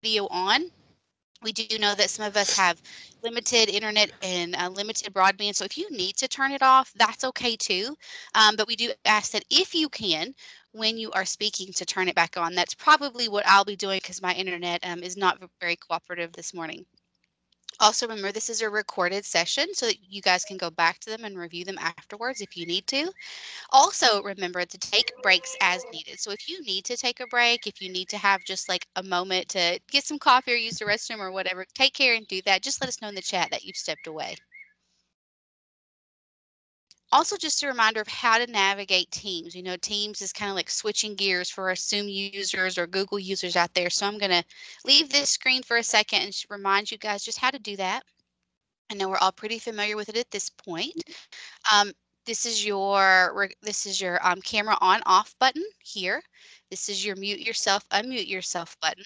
video on. We do know that some of us have limited internet and limited broadband. So if you need to turn it off, that's okay too. But we do ask that if you can, when you are speaking, to turn it back on. That's probably what I'll be doing because my internet is not very cooperative this morning. Also, remember, this is a recorded session so that you guys can go back to them and review them afterwards if you need to. Also, remember to take breaks as needed. So if you need to take a break, if you need to have just like a moment to get some coffee or use the restroom or whatever, take care and do that. Just let us know in the chat that you've stepped away. Also, just a reminder of how to navigate Teams. You know, Teams is kind of like switching gears for our Zoom users or Google users out there. So I'm going to leave this screen for a second and remind you guys just how to do that. I know we're all pretty familiar with it at this point. Um, this is your camera on off button here. This is your mute yourself, unmute yourself button.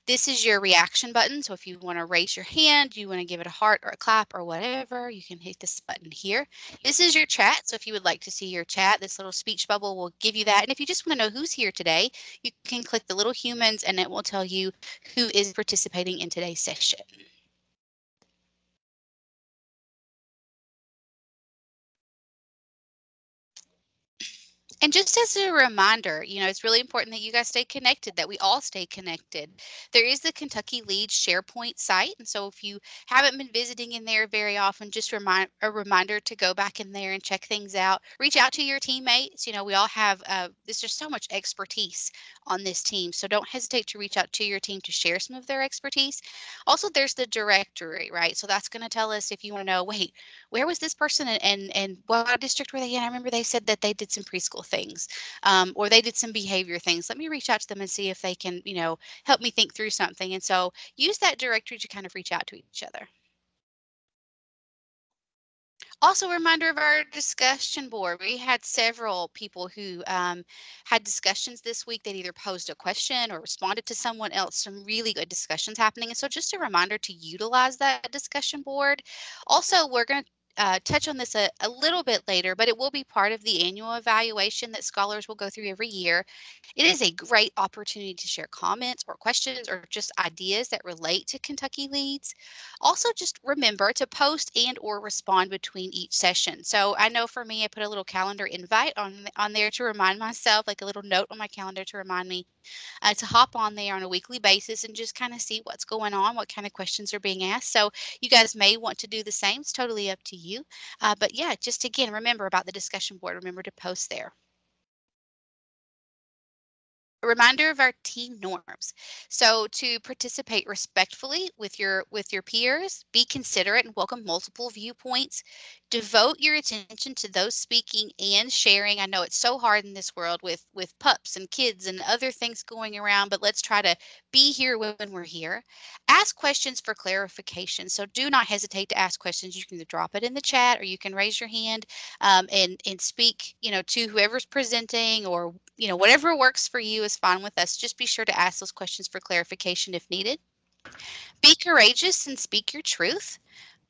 This is your reaction button. So if you want to raise your hand, you want to give it a heart or a clap or whatever, you can hit this button here. This is your chat. So if you would like to see your chat, this little speech bubble will give you that. And if you just want to know who's here today, you can click the little humans and it will tell you who is participating in today's session. And just as a reminder, you know, it's really important that you guys stay connected, that we all stay connected. There is the Kentucky Leads SharePoint site. And so if you haven't been visiting in there very often, just a reminder to go back in there and check things out. Reach out to your teammates. You know, we all have, there's just so much expertise on this team. So don't hesitate to reach out to your team to share some of their expertise. Also, there's the directory, right? So that's going to tell us if you want to know, wait, where was this person and what district were they in? I remember they said that they did some preschool things or they did some behavior things. Let me reach out to them and see if they can, you know, help me think through something. And so use that directory to kind of reach out to each other. Also, a reminder of our discussion board. We had several people who had discussions this week that either posed a question or responded to someone else. Some really good discussions happening. And so just a reminder to utilize that discussion board. Also, we're going to touch on this a little bit later, but it will be part of the annual evaluation that scholars will go through every year. It is a great opportunity to share comments or questions or just ideas that relate to Kentucky Leads. Also, just remember to post and or respond between each session. So I know for me, I put a little calendar invite on there to remind myself, like a little note on my calendar to remind me to hop on there on a weekly basis and just kind of see what's going on, what kind of questions are being asked. So you guys may want to do the same. It's totally up to you. But yeah, just again, remember about the discussion board. Remember to post there. A reminder of our team norms. So to participate respectfully with your peers, be considerate and welcome multiple viewpoints. Devote your attention to those speaking and sharing. I know it's so hard in this world with pups and kids and other things going around, but let's try to be here when we're here. Ask questions for clarification. So do not hesitate to ask questions. You can drop it in the chat or you can raise your hand and speak, you know, to whoever's presenting or you know, whatever works for you is fine with us. Just be sure to ask those questions for clarification if needed. Be courageous and speak your truth.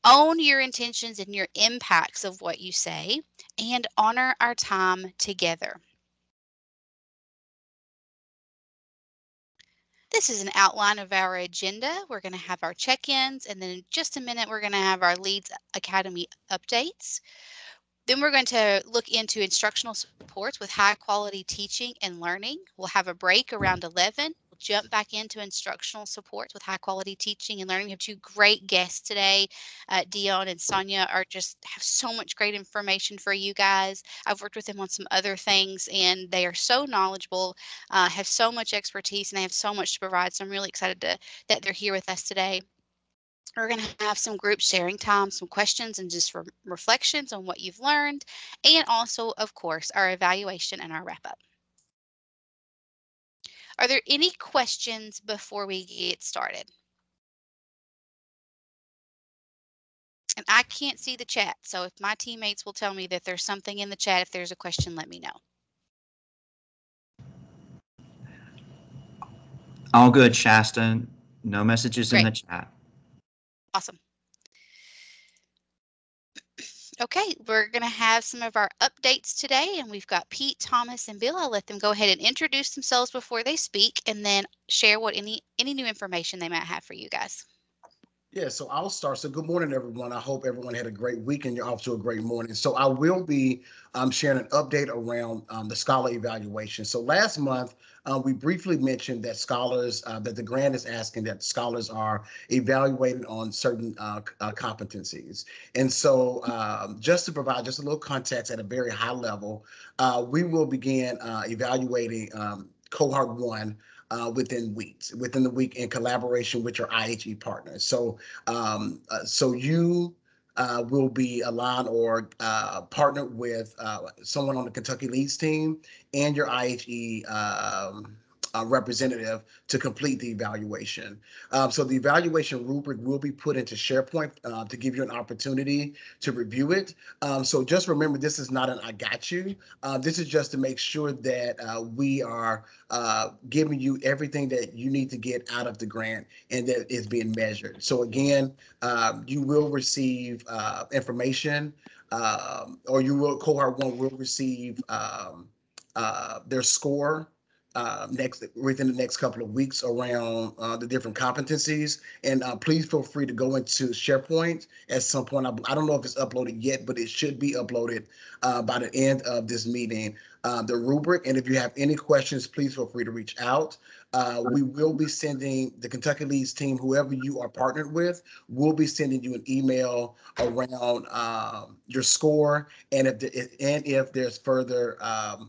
Own your intentions and your impacts of what you say, and honor our time together. This is an outline of our agenda. We're going to have our check-ins, and then in just a minute, we're going to have our Leads Academy updates. Then we're going to look into instructional supports with high quality teaching and learning. We'll have a break around 11. We'll jump back into instructional supports with high quality teaching and learning. We have two great guests today. Dion and Sonia are just have so much great information for you guys. I've worked with them on some other things and they are so knowledgeable, have so much expertise, and they have so much to provide. So I'm really excited that they're here with us today. We're going to have some group sharing time, some questions and just reflections on what you've learned, and also, of course, our evaluation and our wrap up. Are there any questions before we get started? And I can't see the chat, so if my teammates will tell me that there's something in the chat, if there's a question, let me know. All good, Shasta. No messages Great. in the chat. Awesome. Okay, we're going to have some of our updates today, and we've got Pete, Thomas, and Bill. I'll let them go ahead and introduce themselves before they speak, and then share what any new information they might have for you guys. Yeah, so I'll start. So good morning, everyone. I hope everyone had a great week and you're off to a great morning. So I will be sharing an update around the scholar evaluation. So last month, we briefly mentioned that scholars, that the grant is asking that scholars are evaluated on certain competencies. And so just to provide just a little context at a very high level, we will begin evaluating cohort one within the week in collaboration with your IHE partners. So you will be aligned or partnered with someone on the Kentucky Leads team and your IHE representative to complete the evaluation. So the evaluation rubric will be put into SharePoint to give you an opportunity to review it. So just remember, this is not an I got you. This is just to make sure that we are giving you everything that you need to get out of the grant and that is being measured. So again, you will receive information, or cohort one will receive their score next within the next couple of weeks around the different competencies. And please feel free to go into SharePoint at some point. I don't know if it's uploaded yet, but it should be uploaded by the end of this meeting. The rubric. And if you have any questions, please feel free to reach out. We will be sending the Kentucky Leads team, whoever you are partnered with, will be sending you an email around your score and if there's further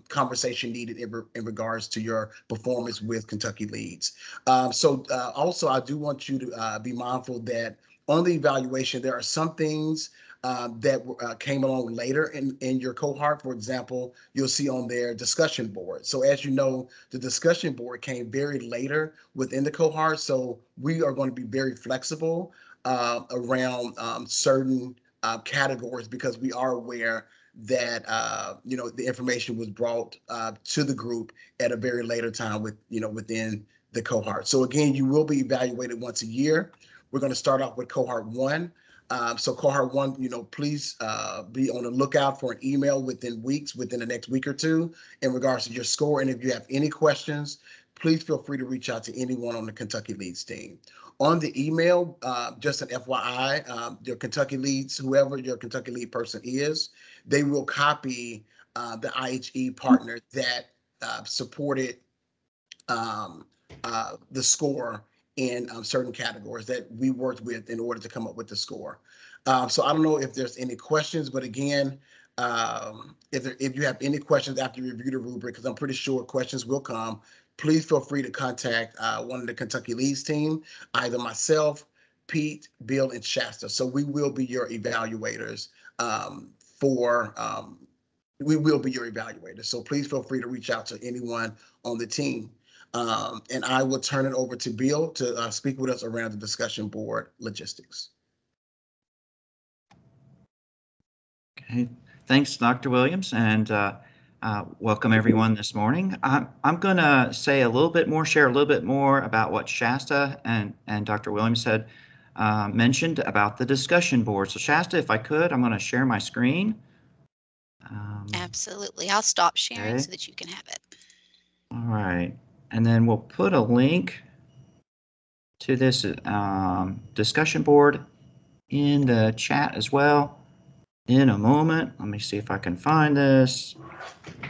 conversation needed in regards to your performance with Kentucky Leads. Also, I do want you to be mindful that on the evaluation, there are some things that came along later in your cohort. For example, you'll see on their discussion board. So as you know, the discussion board came very later within the cohort. So we are going to be very flexible around certain categories because we are aware that the information was brought to the group at a very later time within the cohort. So again, you will be evaluated once a year. We're going to start off with cohort one. So cohort one, please be on the lookout for an email within the next week or two in regards to your score. And if you have any questions, please feel free to reach out to anyone on the Kentucky Leads team. On the email, just an FYI, your Kentucky Leads, whoever your Kentucky Lead person is, they will copy the IHE partner that supported the score in certain categories that we worked with in order to come up with the score. So I don't know if there's any questions, but again, if you have any questions after you review the rubric, because I'm pretty sure questions will come, please feel free to contact one of the Kentucky Leads team, either myself, Pete, Bill, and Shasta. So we will be your evaluators we will be your evaluators. So please feel free to reach out to anyone on the team. And I will turn it over to Bill to speak with us around the discussion board logistics. Okay, thanks, Dr. Williams, and welcome everyone this morning. I'm going to share a little bit more about what Shasta and Dr. Williams had mentioned about the discussion board. So Shasta, if I could, I'm going to share my screen. Absolutely. I'll stop sharing so that you can have it. All right. And then we'll put a link to this discussion board in the chat as well in a moment. Let me see if I can find this. I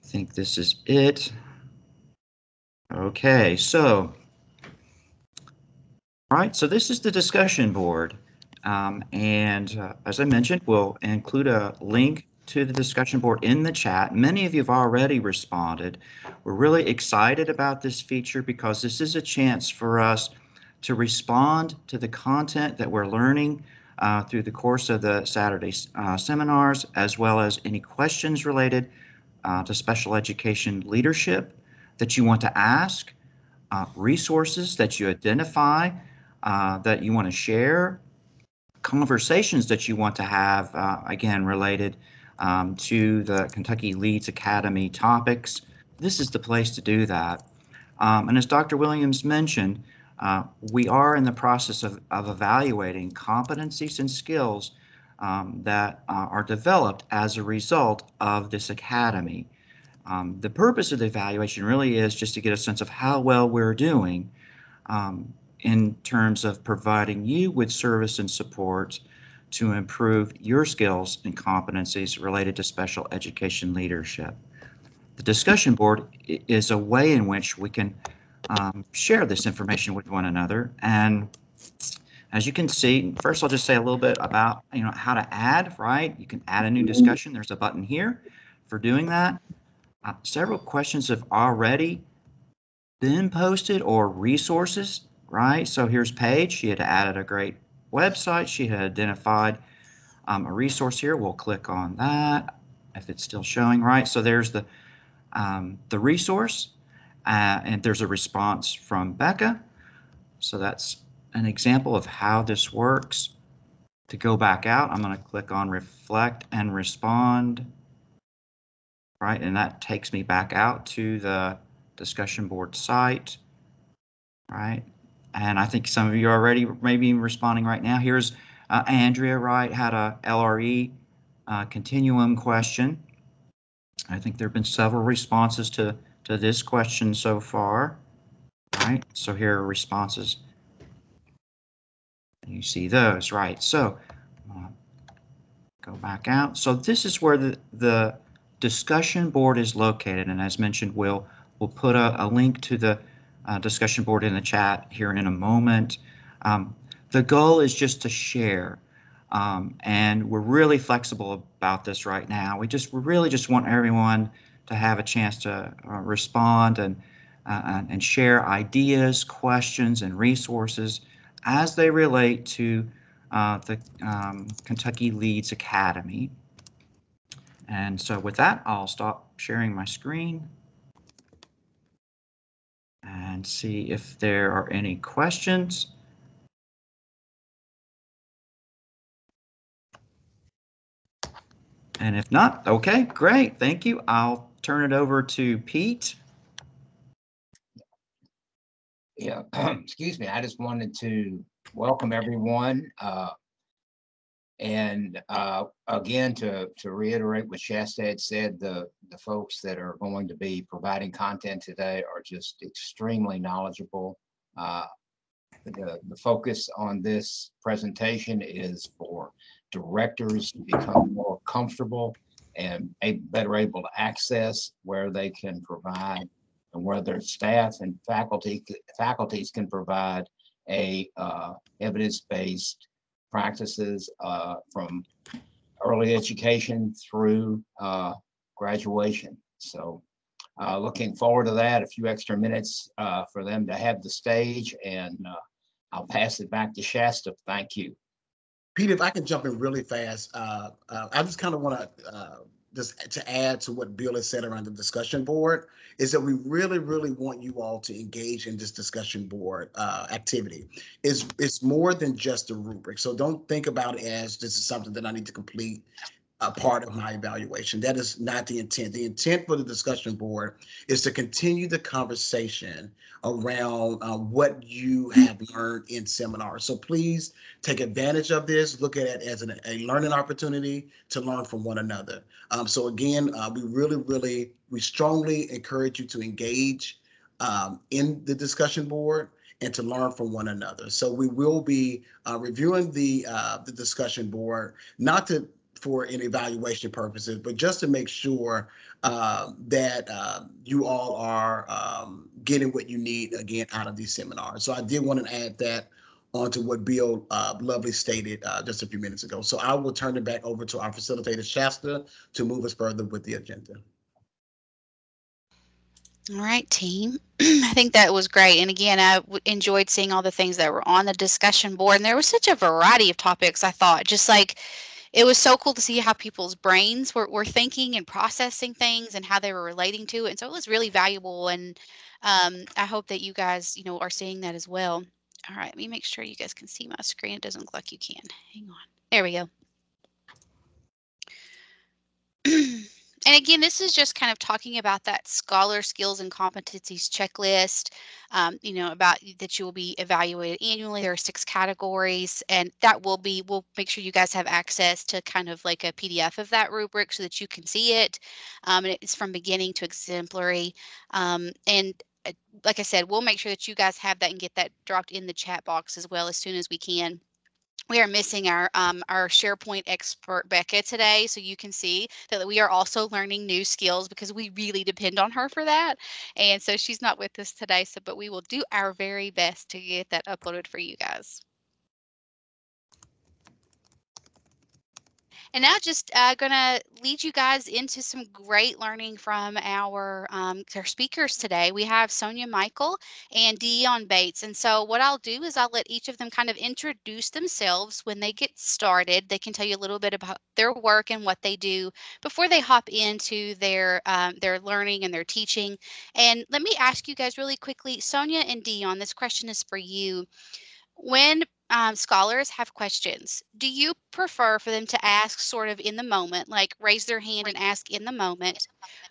think this is it. Okay, so, all right, so this is the discussion board. As I mentioned, we'll include a link to the discussion board in the chat. Many of you have already responded. We're really excited about this feature because this is a chance for us to respond to the content that we're learning through the course of the Saturday seminars, as well as any questions related to special education leadership that you want to ask, resources that you identify that you want to share, conversations that you want to have, again, related to the Kentucky Leads Academy topics. This is the place to do that. And as Dr. Williams mentioned, We are in the process of evaluating competencies and skills that are developed as a result of this academy. The purpose of the evaluation really is just to get a sense of how well we're doing in terms of providing you with service and support to improve your skills and competencies related to special education leadership. The discussion board is a way in which we can share this information with one another. And as you can see, first I'll just say a little bit about how to add, right? You can add a new discussion. There's a button here for doing that. Several questions have already been posted or resources, right? So here's Paige. She had added a great website. She had identified a resource here. We'll click on that if it's still showing, right? So there's the resource, and there's a response from Becca. So that's an example of how this works. To go back out, I'm going to click on reflect and respond, right? And that takes me back out to the discussion board site, right? And I think some of you are already maybe responding right now. Here's Andrea, right, had a LRE continuum question. I think there have been several responses to this question so far, right? So here are responses. You see those, right? So go back out. So this is where the discussion board is located. And as mentioned, we'll put a link to the discussion board in the chat here in a moment. The goal is just to share. And we're really flexible about this right now. We really just want everyone to have a chance to respond and share ideas, questions, and resources as they relate to the Kentucky Leads Academy. And so with that, I'll stop sharing my screen and see if there are any questions. And if not, okay, great, thank you. I'll turn it over to Pete. Yeah, excuse me. I just wanted to welcome everyone. And again, to reiterate what Shasta had said, the folks that are going to be providing content today are just extremely knowledgeable. The focus on this presentation is for directors to become more comfortable and better able to access where they can provide and where their staff and faculties can provide a evidence-based practices from early education through graduation. So looking forward to that, a few extra minutes for them to have the stage, and I'll pass it back to Shasta. Thank you. Pete, if I can jump in really fast, I just kind of want to just to add to what Bill has said around the discussion board is that we really, really want you all to engage in this discussion board activity. It's more than just a rubric. So don't think about it as this is something that I need to complete a part of my evaluation. That is not the intent. The intent for the discussion board is to continue the conversation around what you have learned in seminars. So please take advantage of this. Look at it as a learning opportunity to learn from one another. So again, we strongly encourage you to engage in the discussion board and to learn from one another. So we will be reviewing the discussion board, not to for an evaluation purposes, but just to make sure that you all are getting what you need again out of these seminars. So I did want to add that onto what Bill lovely stated just a few minutes ago. So I will turn it back over to our facilitator, Shasta, to move us further with the agenda. All right, team. I think that was great. And again, I enjoyed seeing all the things that were on the discussion board. And there was such a variety of topics, I thought, just like it was so cool to see how people's brains were thinking and processing things and how they were relating to it. And so it was really valuable. And I hope that you guys, are seeing that as well. All right, let me make sure you guys can see my screen. It doesn't look like you can. Hang on. There we go. And again, this is just kind of talking about that scholar skills and competencies checklist, about that you will be evaluated annually. There are 6 categories, and we'll make sure you guys have access to kind of like a PDF of that rubric so that you can see it. And it's from beginning to exemplary. And like I said, we'll make sure that you guys have that and get that dropped in the chat box as well as soon as we can. We are missing our SharePoint expert Becca today, so you can see that we are also learning new skills because we really depend on her for that. And so she's not with us today, but we will do our very best to get that uploaded for you guys. And now just going to lead you guys into some great learning from our speakers today. We have Sonia Michael and Dion Bates. And so what I'll do is I'll let each of them kind of introduce themselves when they get started. They can tell you a little bit about their work and what they do before they hop into their learning and their teaching. And let me ask you guys really quickly, Sonia and Dion, this question is for you. When scholars have questions, do you prefer for them to ask sort of in the moment, like raise their hand and ask in the moment?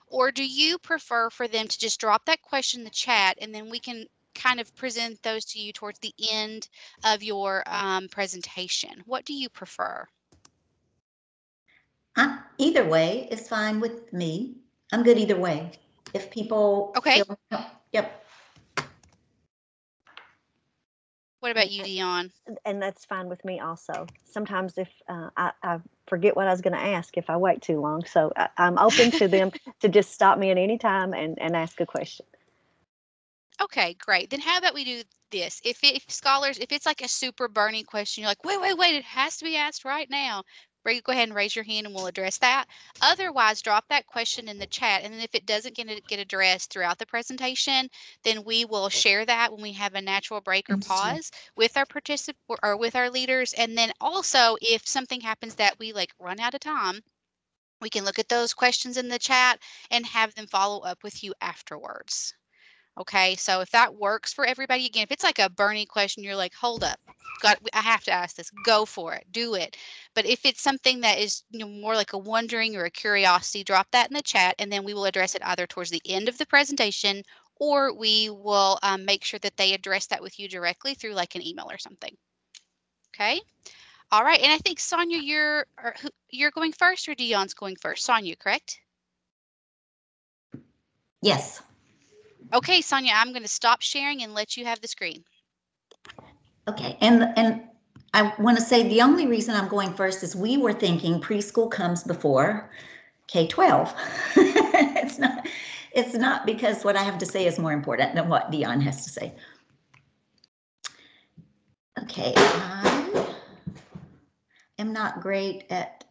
Or do you prefer for them to just drop that question in the chat and then we can kind of present those to you towards the end of your presentation? What do you prefer? Either way is fine with me. I'm good either way. If people Okay. feel, yep. What about you, Dion? And that's fine with me also. Sometimes if I forget what I was going to ask if I wait too long. So I'm open to them to just stop me at any time and ask a question. Okay, great. Then how about we do this? If it's like a super burning question, you're like, wait, it has to be asked right now. Go ahead and raise your hand and we'll address that. Otherwise, drop that question in the chat. And then if it doesn't get addressed throughout the presentation, then we will share that when we have a natural break or pause with our or with our leaders. And then also if something happens that we like run out of time, we can look at those questions in the chat and have them follow up with you afterwards. Okay, so if that works for everybody, again, if it's like a burning question, you're like, hold up, I have to ask this, go for it, do it. But if it's something that is more like a wondering or a curiosity, drop that in the chat and then we will address it either towards the end of the presentation or we will make sure that they address that with you directly through like an email or something. Okay, all right, and I think Sonia, you're going first or Dion's going first? Sonia, correct? Yes. Okay, Sonia, I'm going to stop sharing and let you have the screen. Okay, and I want to say the only reason I'm going first is we were thinking preschool comes before K-12. It's not because what I have to say is more important than what Dion has to say. Okay, I am not great at,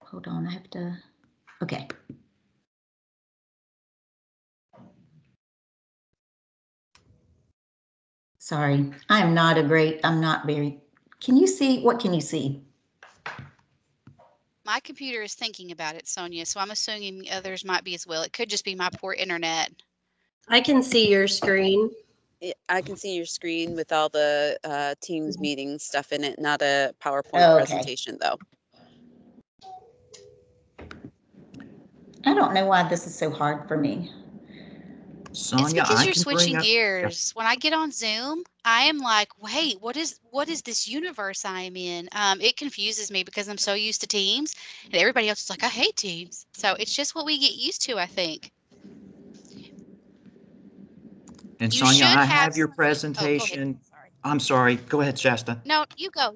hold on, I have to, okay. Sorry, I'm not very, can you see, what can you see? My computer is thinking about it, Sonia, so I'm assuming others might be as well. It could just be my poor internet. I can see your screen. I can see your screen with all the Teams meeting stuff in it, not a PowerPoint presentation though. I don't know why this is so hard for me. Sonia, it's because you're switching gears. When I get on Zoom, I am like, wait, what is this universe I am in? It confuses me because I'm so used to Teams, and everybody else is like, I hate Teams. So it's just what we get used to, I think. And You Sonia, should I have your presentation. Oh, sorry. I'm sorry. Go ahead, Shasta. No, you go.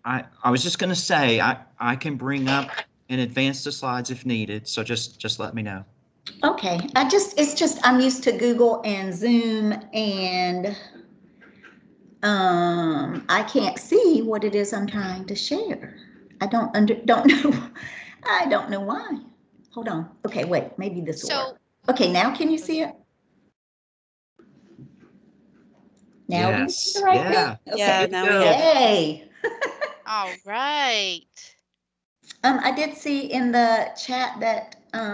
I was just going to say I can bring up and advance the slides if needed. So just let me know. Okay, it's just I'm used to Google and Zoom and I can't see what it is I'm trying to share. I don't know. I don't know why. Hold on. Okay, wait, maybe this will work. Okay, now can you see it? Now do you see the right thing? Okay. Yeah, now we have it. Hey. All right. I did see in the chat that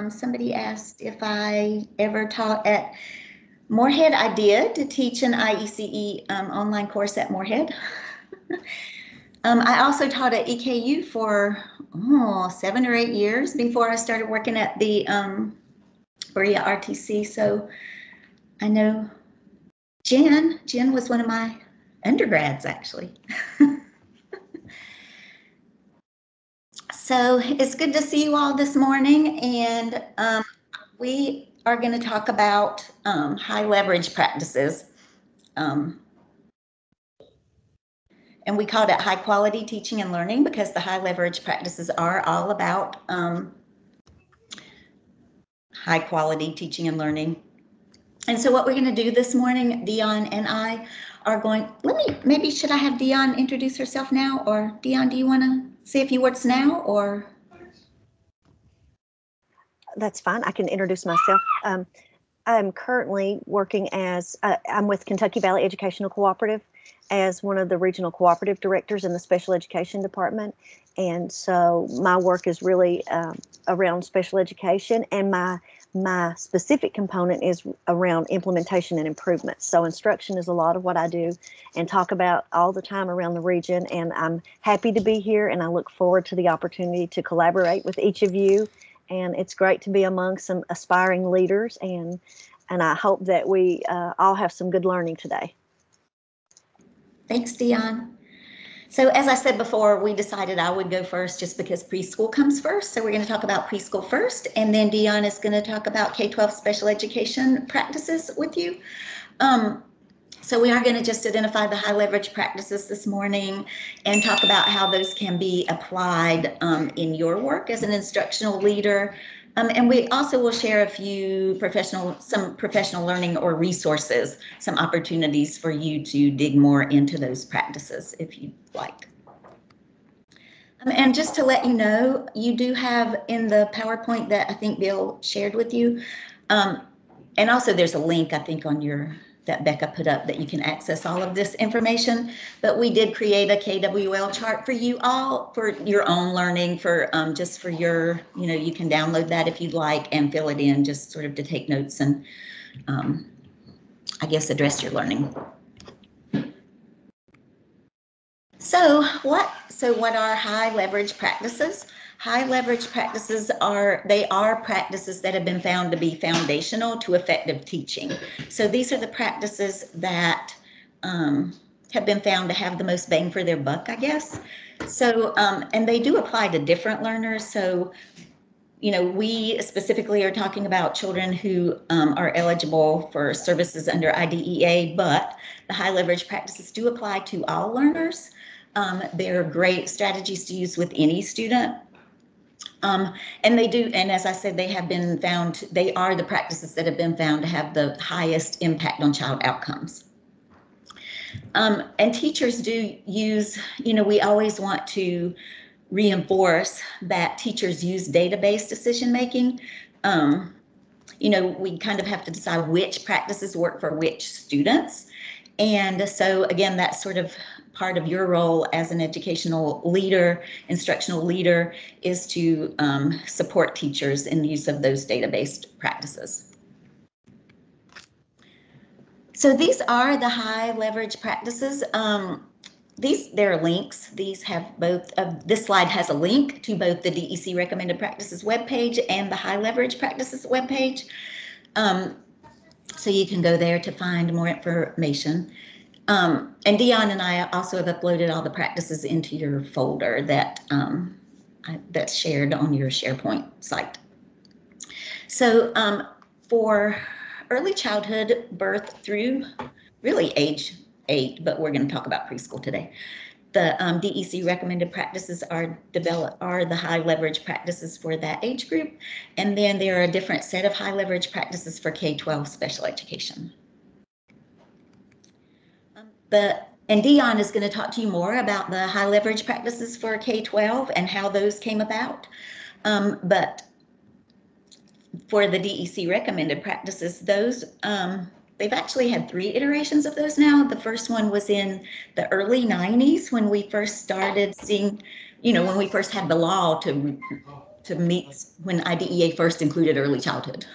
somebody asked if I ever taught at Moorhead. I did to teach an IECE online course at Moorhead. I also taught at EKU for 7 or 8 years before I started working at the Berea RTC. So I know Jen. Jen was one of my undergrads, actually. So it's good to see you all this morning, and we are going to talk about high leverage practices. And we called it high quality teaching and learning because the high leverage practices are all about high quality teaching and learning. And so what we're going to do this morning, Dion and I are going, maybe should I have Dion introduce herself now? Or Dion, do you want to say a few words now, or? That's fine. I can introduce myself. I'm currently working as, I'm with Kentucky Valley Educational Cooperative as one of the regional cooperative directors in the special education department. And so my work is really around special education, and my specific component is around implementation and improvement. So instruction is a lot of what I do and talk about all the time around the region. And I'm happy to be here, and I look forward to the opportunity to collaborate with each of you. And it's great to be among some aspiring leaders, and I hope that we all have some good learning today. Thanks, Dion. So as I said before, we decided I would go first just because preschool comes first. So we're going to talk about preschool first, and then Dion is going to talk about K-12 special education practices with you. So we are going to just identify the high leverage practices this morning and talk about how those can be applied in your work as an instructional leader. And we also will share a few some professional learning or resources, some opportunities for you to dig more into those practices if you'd like. And just to let you know, you do have in the PowerPoint that I think Bill shared with you, and also there's a link I think on that Becca put up that you can access all of this information. But we did create a KWL chart for you all for your own learning, for just for your, you can download that if you'd like and fill it in just sort of to take notes and I guess address your learning. So what are high leverage practices? High leverage practices are practices that have been found to be foundational to effective teaching. So these are the practices that have been found to have the most bang for their buck, I guess. So, and they do apply to different learners. So, we specifically are talking about children who are eligible for services under IDEA, but the high leverage practices do apply to all learners. They're great strategies to use with any student. And they do, and as I said, they are the practices that have been found to have the highest impact on child outcomes. And teachers do use, we always want to reinforce that teachers use data-based decision-making. We kind of have to decide which practices work for which students. And so again, that's sort of part of your role as an educational leader, instructional leader, is to support teachers in the use of those data-based practices. So these are the high leverage practices. There are links. These have both. This slide has a link to both the DEC recommended practices webpage and the high leverage practices webpage. So you can go there to find more information. And Dion and I also have uploaded all the practices into your folder that's shared on your SharePoint site. So for early childhood, birth through really age 8, but we're going to talk about preschool today. The DEC recommended practices are the high leverage practices for that age group. And then there are a different set of high leverage practices for K-12 special education. And Dion is going to talk to you more about the high leverage practices for K-12 and how those came about. But for the DEC recommended practices, those they've actually had 3 iterations of those now. The first one was in the early 90s when we first started seeing, when we first had the law to meet when IDEA first included early childhood.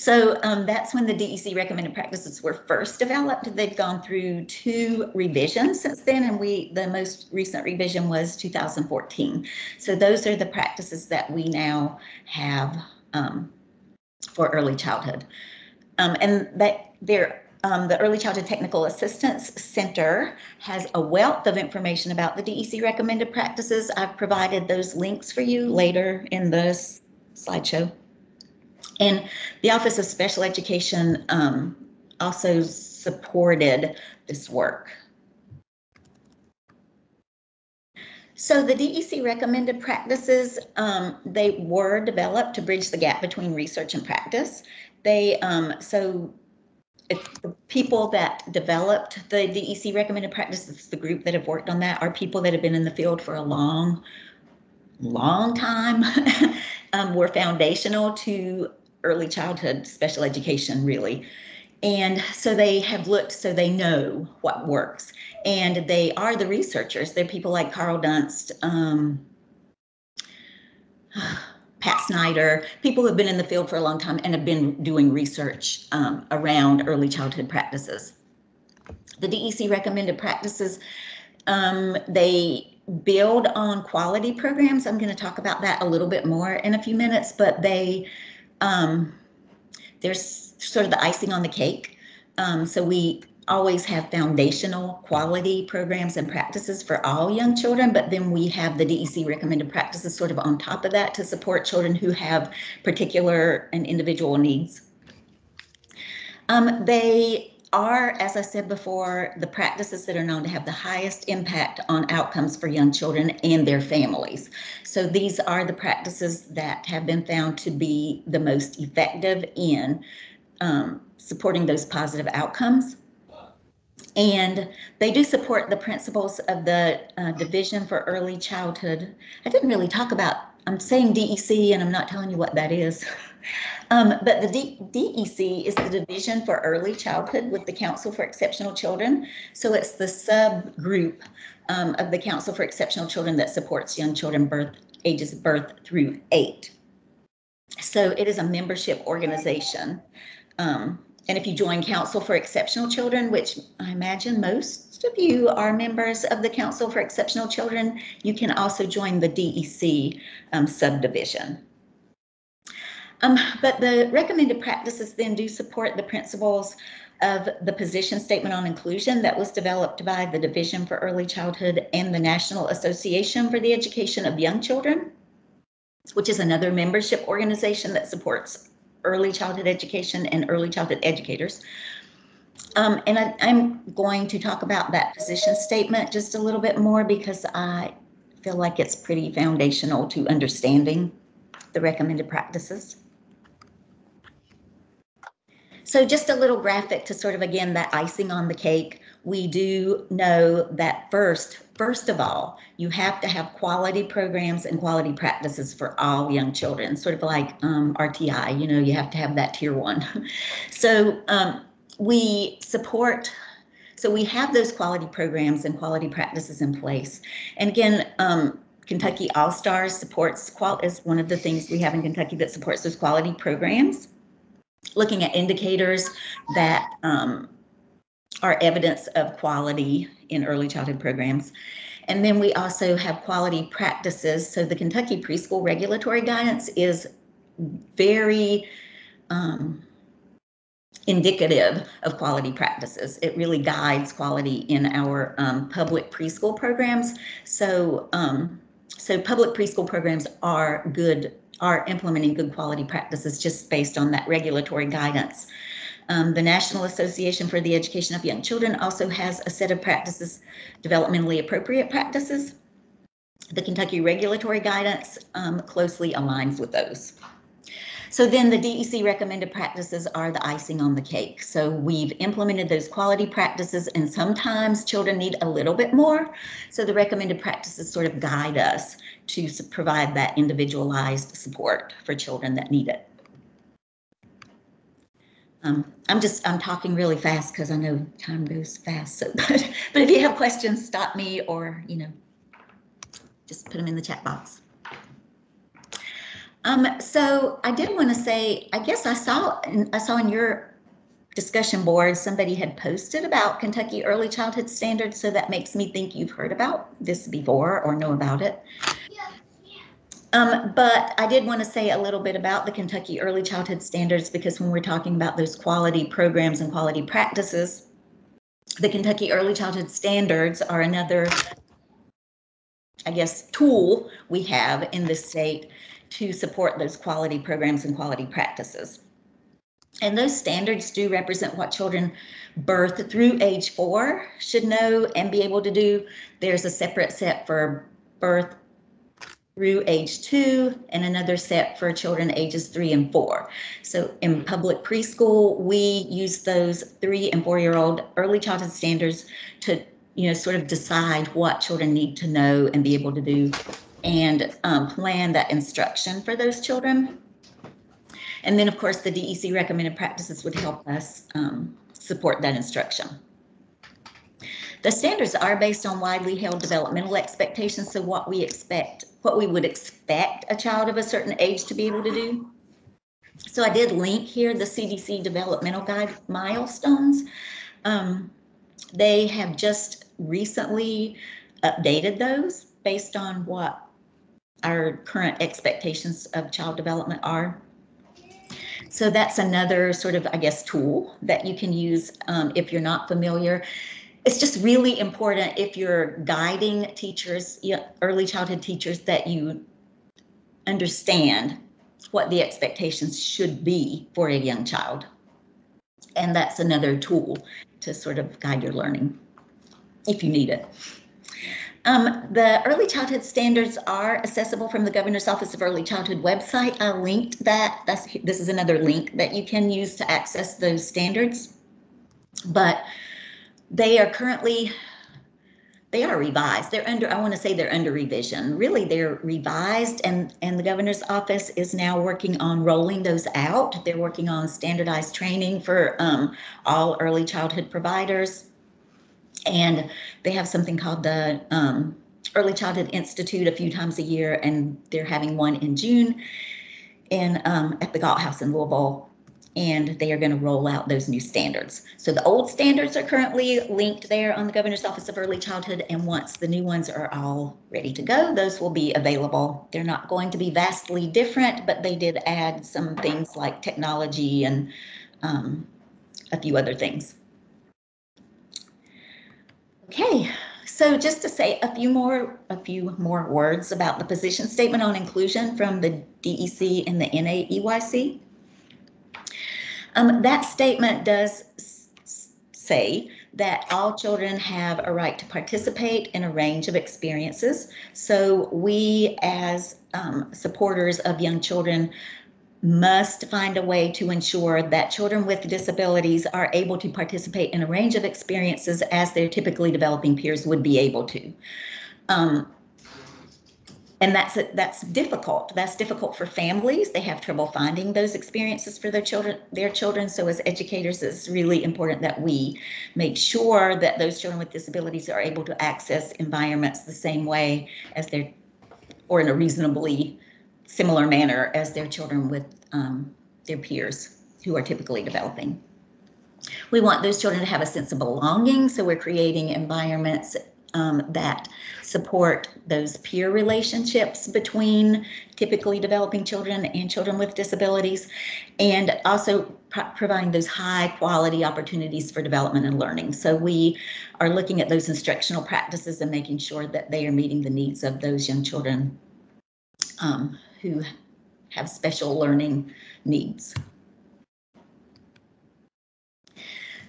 So that's when the DEC recommended practices were first developed. They've gone through 2 revisions since then, and the most recent revision was 2014. So those are the practices that we now have for early childhood. And that the Early Childhood Technical Assistance Center has a wealth of information about the DEC recommended practices. I've provided those links for you later in this slideshow. And the Office of Special Education also supported this work. So the DEC recommended practices, they were developed to bridge the gap between research and practice. The people that developed the DEC recommended practices, the group that have worked on that, are people that have been in the field for a long time. Were foundational to early childhood special education, really. And so they have looked, so they know what works. And they are the researchers. They're people like Carl Dunst, Pat Snyder, people who have been in the field for a long time and have been doing research around early childhood practices. The DEC recommended practices, they build on quality programs. I'm going to talk about that a little bit more in a few minutes, but there's sort of the icing on the cake. So we always have foundational quality programs and practices for all young children, but then we have the DEC recommended practices sort of on top of that to support children who have particular and individual needs. They are, as I said before, the practices that are known to have the highest impact on outcomes for young children and their families. So these are the practices that have been found to be the most effective in supporting those positive outcomes. And they do support the principles of the Division for Early Childhood. I didn't really talk about, I'm saying DEC and I'm not telling you what that is. But the DEC is the Division for Early Childhood with the Council for Exceptional Children. So it's the subgroup of the Council for Exceptional Children that supports young children ages birth through 8. So it is a membership organization. And if you join Council for Exceptional Children, which I imagine most of you are members of the Council for Exceptional Children, you can also join the DEC subdivision. But the recommended practices then do support the principles of the position statement on inclusion that was developed by the Division for Early Childhood and the National Association for the Education of Young Children, which is another membership organization that supports early childhood education and early childhood educators. And I'm going to talk about that position statement just a little bit more because I feel like it's pretty foundational to understanding the recommended practices. So just a little graphic to sort of, again, that icing on the cake. We do know that first of all, you have to have quality programs and quality practices for all young children, sort of like RTI, you know, you have to have that tier 1. So we have those quality programs and quality practices in place. And again, Kentucky All-Stars is one of the things we have in Kentucky that supports those quality programs, looking at indicators that are evidence of quality in early childhood programs. And then we also have quality practices. So the Kentucky Preschool Regulatory Guidance is very indicative of quality practices. It really guides quality in our public preschool programs. So public preschool programs are implementing good quality practices just based on that regulatory guidance. The National Association for the Education of Young Children also has a set of practices, developmentally appropriate practices. The Kentucky regulatory guidance closely aligns with those. So then the DEC recommended practices are the icing on the cake. So we've implemented those quality practices, and sometimes children need a little bit more. So the recommended practices sort of guide us to provide that individualized support for children that need it. I'm talking really fast because I know time goes fast. So, but if you have questions, stop me or, just put them in the chat box. So I did want to say, I guess I saw in your discussion board, somebody had posted about Kentucky Early Childhood Standards, so that makes me think you've heard about this before or know about it. But I did want to say a little bit about the Kentucky Early Childhood Standards, because when we're talking about those quality programs and quality practices, the Kentucky Early Childhood Standards are another, I guess, tool we have in the state to support those quality programs and quality practices. And those standards do represent what children birth through age 4 should know and be able to do. There's a separate set for birth through age 2 and another set for children ages 3 and 4. So in public preschool, we use those 3 and 4-year-old early childhood standards to, sort of decide what children need to know and be able to do, and plan that instruction for those children. And then, of course, the DEC recommended practices would help us support that instruction. The standards are based on widely held developmental expectations, so what we would expect a child of a certain age to be able to do. So I did link here the CDC developmental guide milestones. They have just recently updated those based on what our current expectations of child development are. So that's another sort of, I guess, tool that you can use if you're not familiar. It's just really important if you're guiding teachers, early childhood teachers, that you understand what the expectations should be for a young child. And that's another tool to sort of guide your learning if you need it. The early childhood standards are accessible from the Governor's Office of Early Childhood website. I linked that. This is another link that you can use to access those standards. But they are revised. I want to say they're under revision. Really, they're revised, and the Governor's Office is now working on rolling those out. They're working on standardized training for all early childhood providers. And they have something called the Early Childhood Institute a few times a year, and they're having one in June at the Galt House in Louisville. And they are going to roll out those new standards. So the old standards are currently linked there on the Governor's Office of Early Childhood, and once the new ones are all ready to go, those will be available. They're not going to be vastly different, but they did add some things like technology and a few other things. Okay, so just to say a few more words about the position statement on inclusion from the DEC and the NAEYC. That statement does say that all children have a right to participate in a range of experiences. So we, as supporters of young children, must find a way to ensure that children with disabilities are able to participate in a range of experiences as their typically developing peers would be able to. And that's difficult. That's difficult for families. They have trouble finding those experiences for their children. So as educators, it's really important that we make sure that those children with disabilities are able to access environments the same way as or in a reasonably similar manner as their children with their peers who are typically developing. We want those children to have a sense of belonging, so we're creating environments that support those peer relationships between typically developing children and children with disabilities, and also providing those high quality opportunities for development and learning. So we are looking at those instructional practices and making sure that they are meeting the needs of those young children who have special learning needs.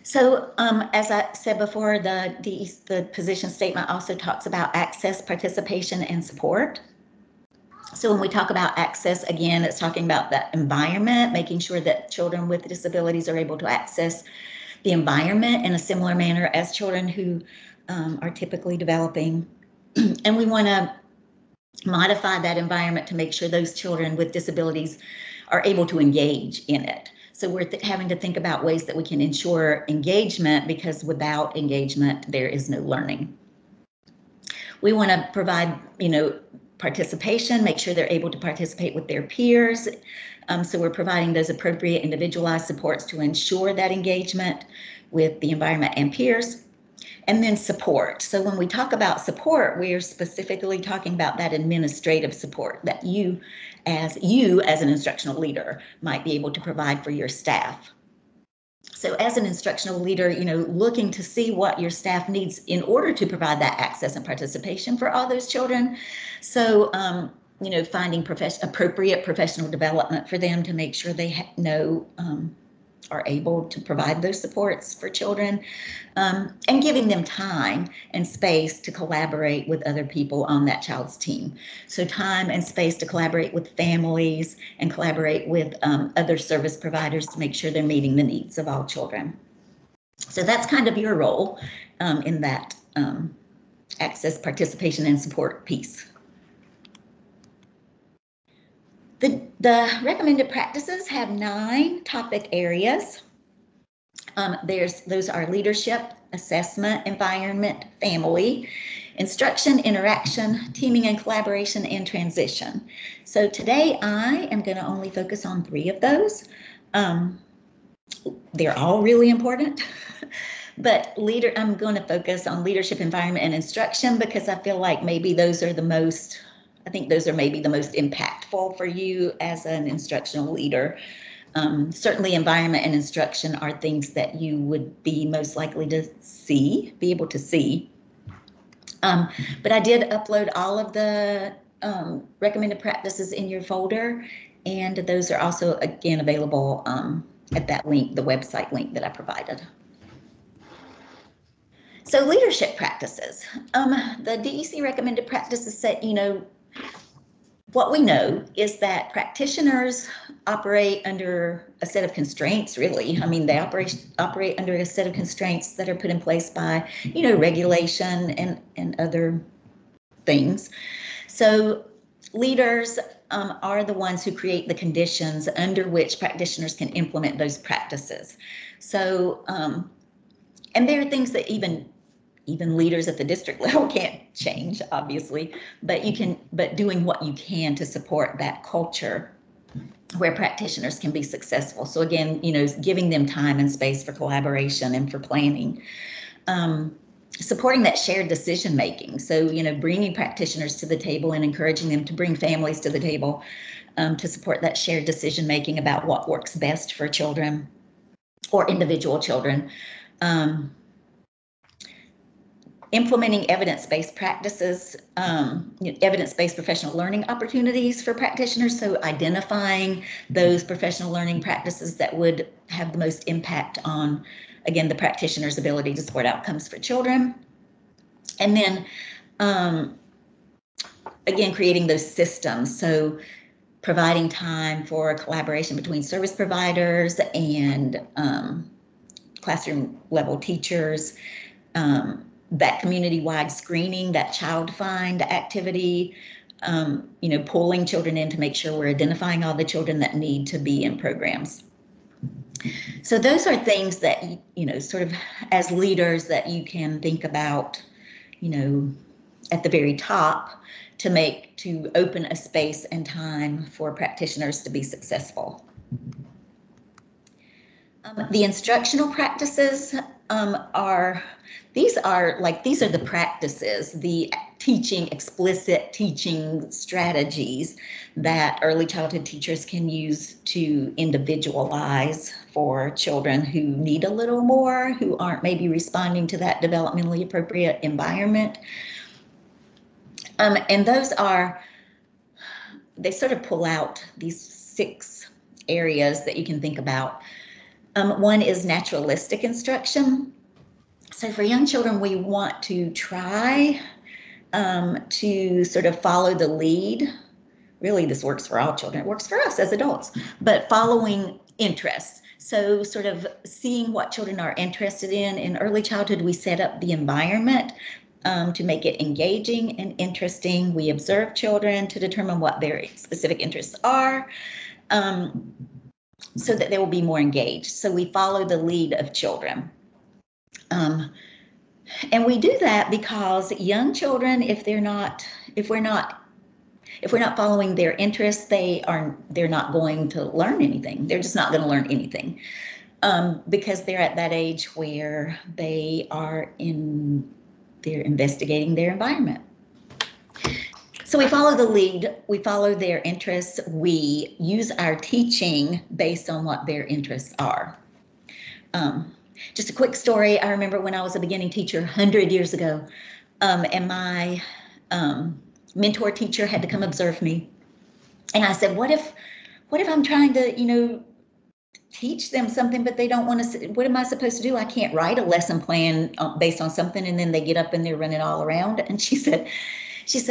So as I said before, the position statement also talks about access, participation, and support. So when we talk about access, again, it's talking about that environment, making sure that children with disabilities are able to access the environment in a similar manner as children who are typically developing. And we want to modify that environment to make sure those children with disabilities are able to engage in it. So we're having to think about ways that we can ensure engagement, because without engagement, there is no learning. We want to provide, participation, make sure they're able to participate with their peers. So we're providing those appropriate individualized supports to ensure that engagement with the environment and peers. And then support. So when we talk about support, we are specifically talking about that administrative support that you as an instructional leader might be able to provide for your staff. So as an instructional leader, looking to see what your staff needs in order to provide that access and participation for all those children. So, finding appropriate professional development for them to make sure they are able to provide those supports for children, and giving them time and space to collaborate with other people on that child's team. So time and space to collaborate with families and collaborate with other service providers to make sure they're meeting the needs of all children. So that's kind of your role in that access, participation, and support piece. The recommended practices have 9 topic areas. Those are leadership, assessment, environment, family, instruction, interaction, teaming and collaboration, and transition. So today I am going to only focus on 3 of those. They're all really important, but I'm going to focus on leadership, environment, and instruction because I feel like maybe those are maybe the most impactful for you as an instructional leader. Certainly environment and instruction are things that you would be most likely to be able to see. But I did upload all of the recommended practices in your folder, and those are also, again, available at that link, the website link that I provided. So leadership practices. The DEC recommended practices set, what we know is that practitioners operate under a set of constraints, really. I mean, they operate under a set of constraints that are put in place by, regulation and other things. So leaders are the ones who create the conditions under which practitioners can implement those practices. So, and there are things that even leaders at the district level can't change, obviously, but doing what you can to support that culture where practitioners can be successful. So again, giving them time and space for collaboration and for planning. Supporting that shared decision making. So, bringing practitioners to the table and encouraging them to bring families to the table to support that shared decision making about what works best for children or individual children. Implementing evidence-based practices, evidence-based professional learning opportunities for practitioners. So identifying those professional learning practices that would have the most impact on, again, the practitioner's ability to support outcomes for children. And then, again, creating those systems. So providing time for collaboration between service providers and classroom level teachers, that community-wide screening, that child find activity, pulling children in to make sure we're identifying all the children that need to be in programs. So those are things that, sort of as leaders that you can think about, at the very top to open a space and time for practitioners to be successful. The instructional practices these are the practices, the explicit teaching strategies that early childhood teachers can use to individualize for children who need a little more, who aren't maybe responding to that developmentally appropriate environment. And they sort of pull out these 6 areas that you can think about. One is naturalistic instruction. So for young children, we want to try to sort of follow the lead. Really, this works for all children. It works for us as adults, but following interests. So sort of seeing what children are interested in. In early childhood, we set up the environment to make it engaging and interesting. We observe children to determine what their specific interests are. So that they will be more engaged. So we follow the lead of children. And we do that because young children, if we're not if we're not following their interests, they're not going to learn anything. They're just not going to learn anything. Because they're at that age where they're investigating their environment. So we follow the lead, we follow their interests, we use our teaching based on what their interests are. Just a quick story. I remember when I was a beginning teacher 100 years ago, and my mentor teacher had to come observe me. And I said, what if I'm trying to, teach them something, but they don't want to, what am I supposed to do? I can't write a lesson plan based on something, and then they get up and they're running all around. And she said,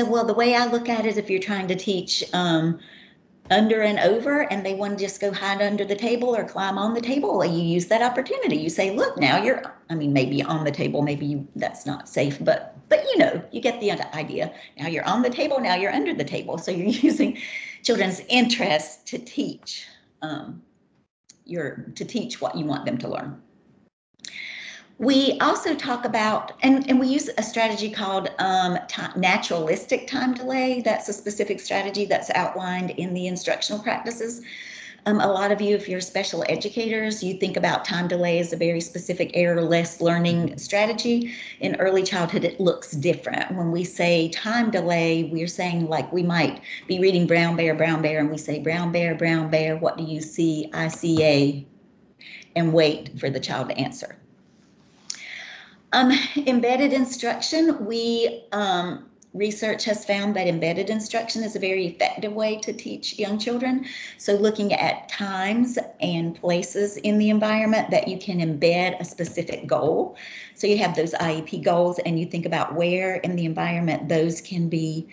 well, the way I look at it, if you're trying to teach under and over and they want to just go hide under the table or climb on the table, you use that opportunity. You say, look, now maybe on the table, maybe that's not safe, but you get the idea. Now you're on the table, now you're under the table. So you're using children's interest to teach what you want them to learn. We also talk about, and we use a strategy called naturalistic time delay. That's a specific strategy that's outlined in the instructional practices. A lot of you, if you're special educators, you think about time delay as a very specific error-less learning strategy. In early childhood, it looks different. When we say time delay, we're saying, like, we might be reading brown bear, and we say, brown bear, what do you see? I see a, and wait for the child to answer. Embedded instruction, research has found that embedded instruction is a very effective way to teach young children. So looking at times and places in the environment that you can embed a specific goal. So you have those IEP goals and you think about where in the environment those can be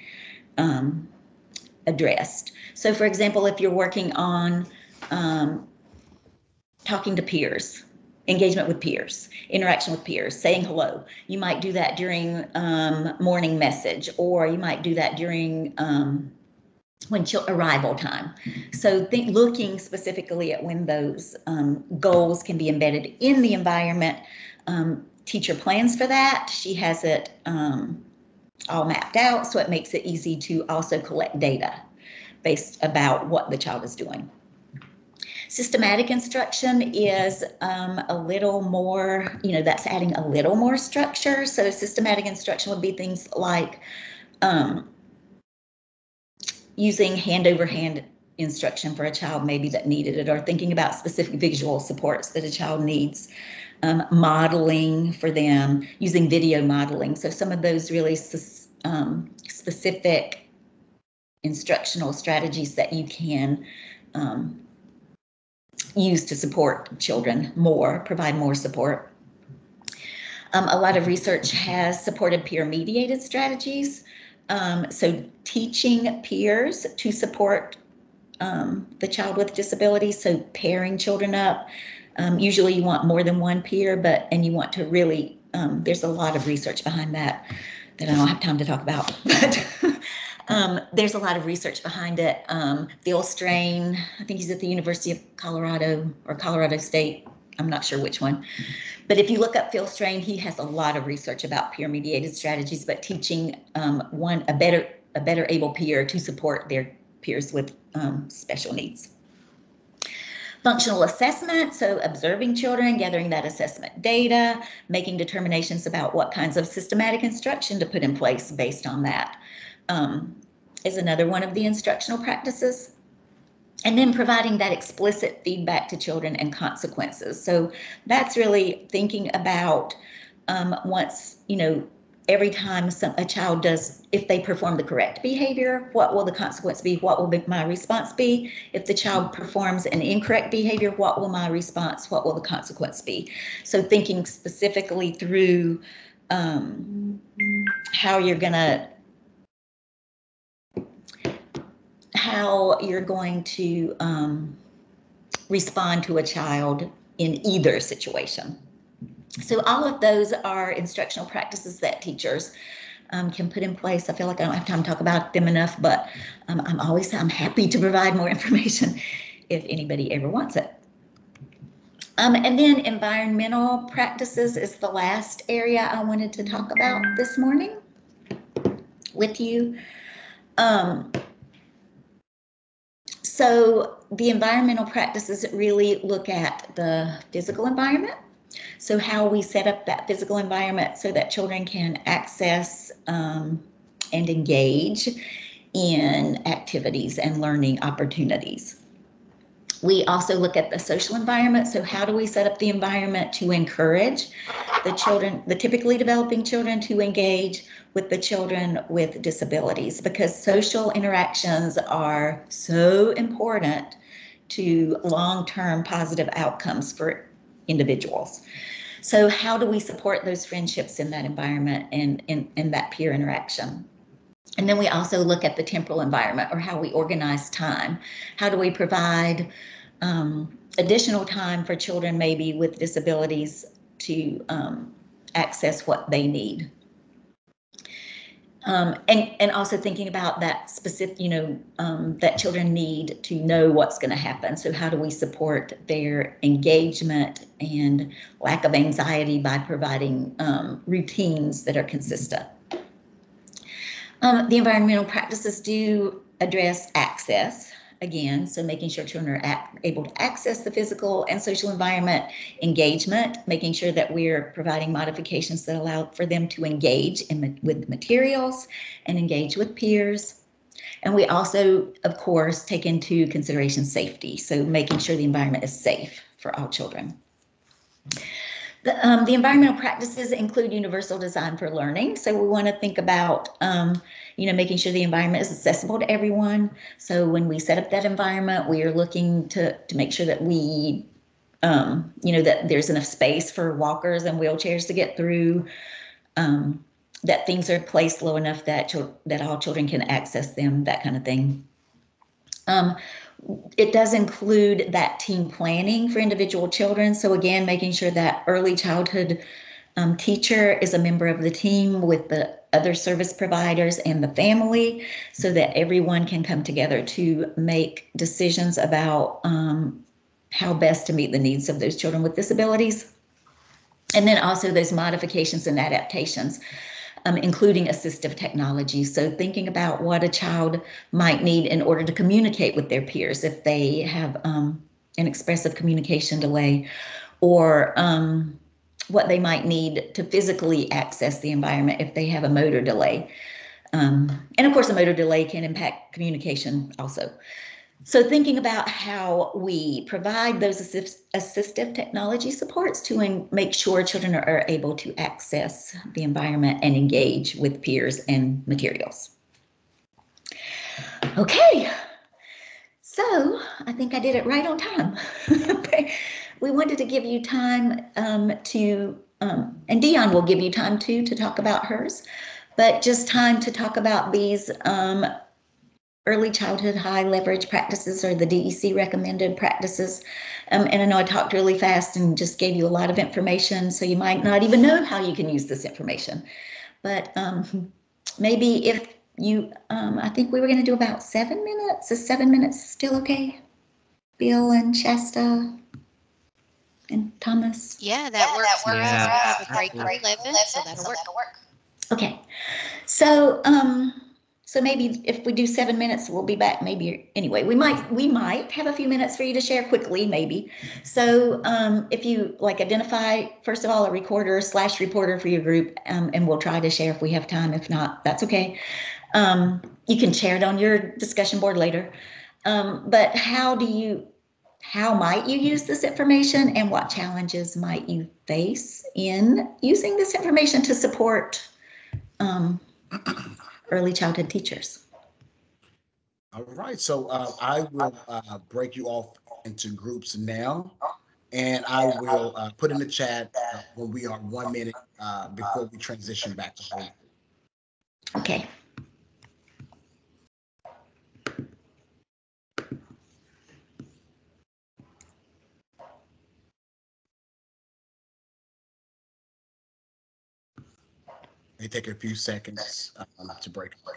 addressed. So for example, if you're working on talking to peers, engagement with peers, interaction with peers, saying hello. You might do that during morning message, or you might do that during arrival time. So looking specifically at when those goals can be embedded in the environment. Teacher plans for that. She has it all mapped out, so it makes it easy to also collect data based about what the child is doing. Systematic instruction is a little more, that's adding a little more structure. So systematic instruction would be things like using hand over hand instruction for a child maybe that needed it, or thinking about specific visual supports that a child needs, modeling for them, using video modeling. So some of those really specific instructional strategies that you can use to support children more, provide more support. A lot of research has supported peer-mediated strategies. So teaching peers to support the child with disabilities, so pairing children up. Usually you want more than one peer, and you want to really, there's a lot of research behind that I don't have time to talk about, but there's a lot of research behind it. Phil Strain, I think he's at the University of Colorado or Colorado State. I'm not sure which one. But if you look up Phil Strain, he has a lot of research about peer-mediated strategies, but teaching a better able peer to support their peers with special needs. Functional assessment, so observing children, gathering that assessment data, making determinations about what kinds of systematic instruction to put in place based on that. Is another one of the instructional practices. And then providing that explicit feedback to children and consequences. So that's really thinking about once, every time a child does, if they perform the correct behavior, what will the consequence be? What will my response be? If the child performs an incorrect behavior, what will my response? What will the consequence be? So thinking specifically through how you're going to respond to a child in either situation. So all of those are instructional practices that teachers can put in place. I feel like I don't have time to talk about them enough, but I'm happy to provide more information if anybody ever wants it. And then environmental practices is the last area I wanted to talk about this morning with you. So the environmental practices really look at the physical environment. So how we set up that physical environment so that children can access and engage in activities and learning opportunities. We also look at the social environment. So how do we set up the environment to encourage the children, the typically developing children, to engage with the children with disabilities, because social interactions are so important to long-term positive outcomes for individuals. So how do we support those friendships in that environment and in that peer interaction? And then we also look at the temporal environment, or how we organize time. How do we provide additional time for children maybe with disabilities to access what they need? And also thinking about that specific, that children need to know what's going to happen. So how do we support their engagement and lack of anxiety by providing routines that are consistent? The environmental practices do address access, again, so making sure children are able to access the physical and social environment, engagement, making sure that we're providing modifications that allow for them to engage with materials and engage with peers. And we also, of course, take into consideration safety, so making sure the environment is safe for all children. The environmental practices include universal design for learning. So we want to think about, making sure the environment is accessible to everyone. So when we set up that environment, we are looking to make sure that we, that there's enough space for walkers and wheelchairs to get through, that things are placed low enough that all children can access them, that kind of thing. It does include that team planning for individual children. So again, making sure that early childhood teacher is a member of the team with the other service providers and the family, so that everyone can come together to make decisions about how best to meet the needs of those children with disabilities. And then also those modifications and adaptations, including assistive technology. So thinking about what a child might need in order to communicate with their peers if they have an expressive communication delay, or what they might need to physically access the environment if they have a motor delay. And of course, a motor delay can impact communication also. So thinking about how we provide those assistive technology supports to make sure children are able to access the environment and engage with peers and materials. Okay, so I think I did it right on time. We wanted to give you time and Dion will give you time too to talk about hers, but just time to talk about these early childhood high leverage practices, or the DEC recommended practices. And I know I talked really fast and just gave you a lot of information, so you might not even know how you can use this information. But maybe if you, I think we were going to do about 7 minutes. Is 7 minutes still okay? Bill and Shasta and Thomas? Yeah, that works for us. Yeah, We have a break at absolutely. 11, so that'll work. Okay, so so maybe if we do 7 minutes, we'll be back. Maybe anyway, we might have a few minutes for you to share quickly, maybe. So if you identify first of all a recorder / reporter for your group, and we'll try to share if we have time. If not, that's okay. You can share it on your discussion board later. But how might you use this information, and what challenges might you face in using this information to support early childhood teachers? All right, so I will break you off into groups now, and I will put in the chat when we are 1 minute before we transition back to home. Okay. They take a few seconds to break off.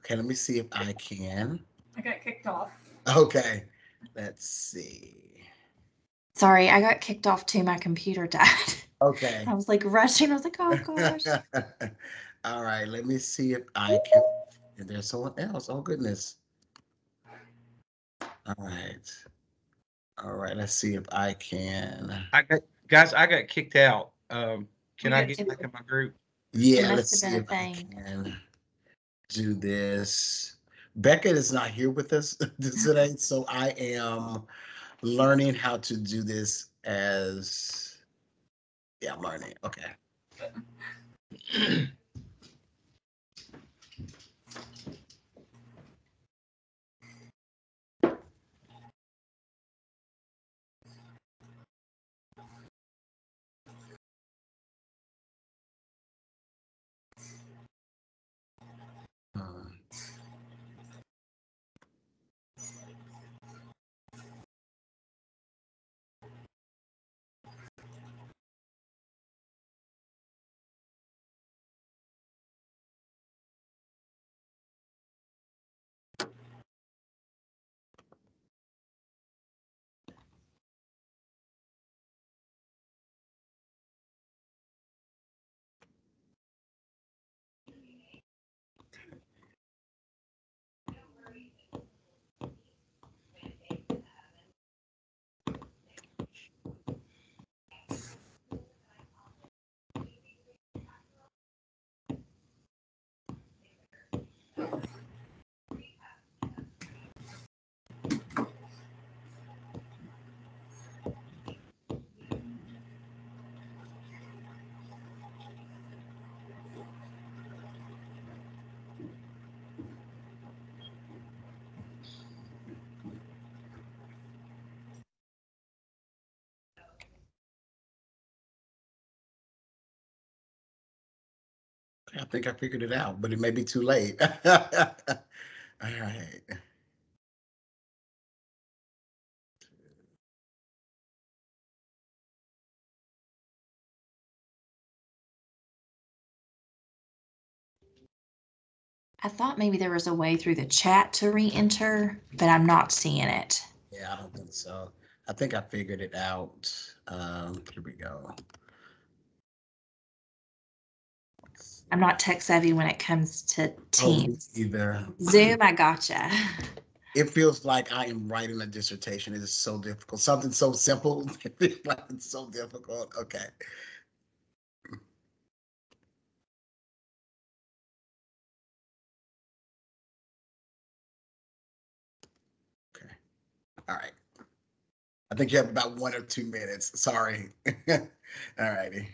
Okay, let me see if I can. I got kicked off. Okay, let's see. Sorry, I got kicked off too. My computer died. Okay. I was like rushing. I was like, oh gosh. All right, let me see if I can. And there's someone else. Oh goodness. All right. All right, let's see if I can. I got kicked out. Can I get back in my group? Yeah, let's must have see been if a I thing. can do this. Beckett is not here with us today, so I am learning how to do this as, yeah, I'm learning. Okay. Um, I think I figured it out, but it may be too late. All right. I thought maybe there was a way through the chat to re-enter, but I'm not seeing it. Yeah, I don't think so. I think I figured it out. Here we go. I'm not tech savvy when it comes to Oh, me Teams. either. Zoom, I gotcha. It feels like I am writing a dissertation. It is so difficult. Something so simple. It feels like it's so difficult. Okay. Okay. All right. I think you have about 1 or 2 minutes. Sorry. All righty.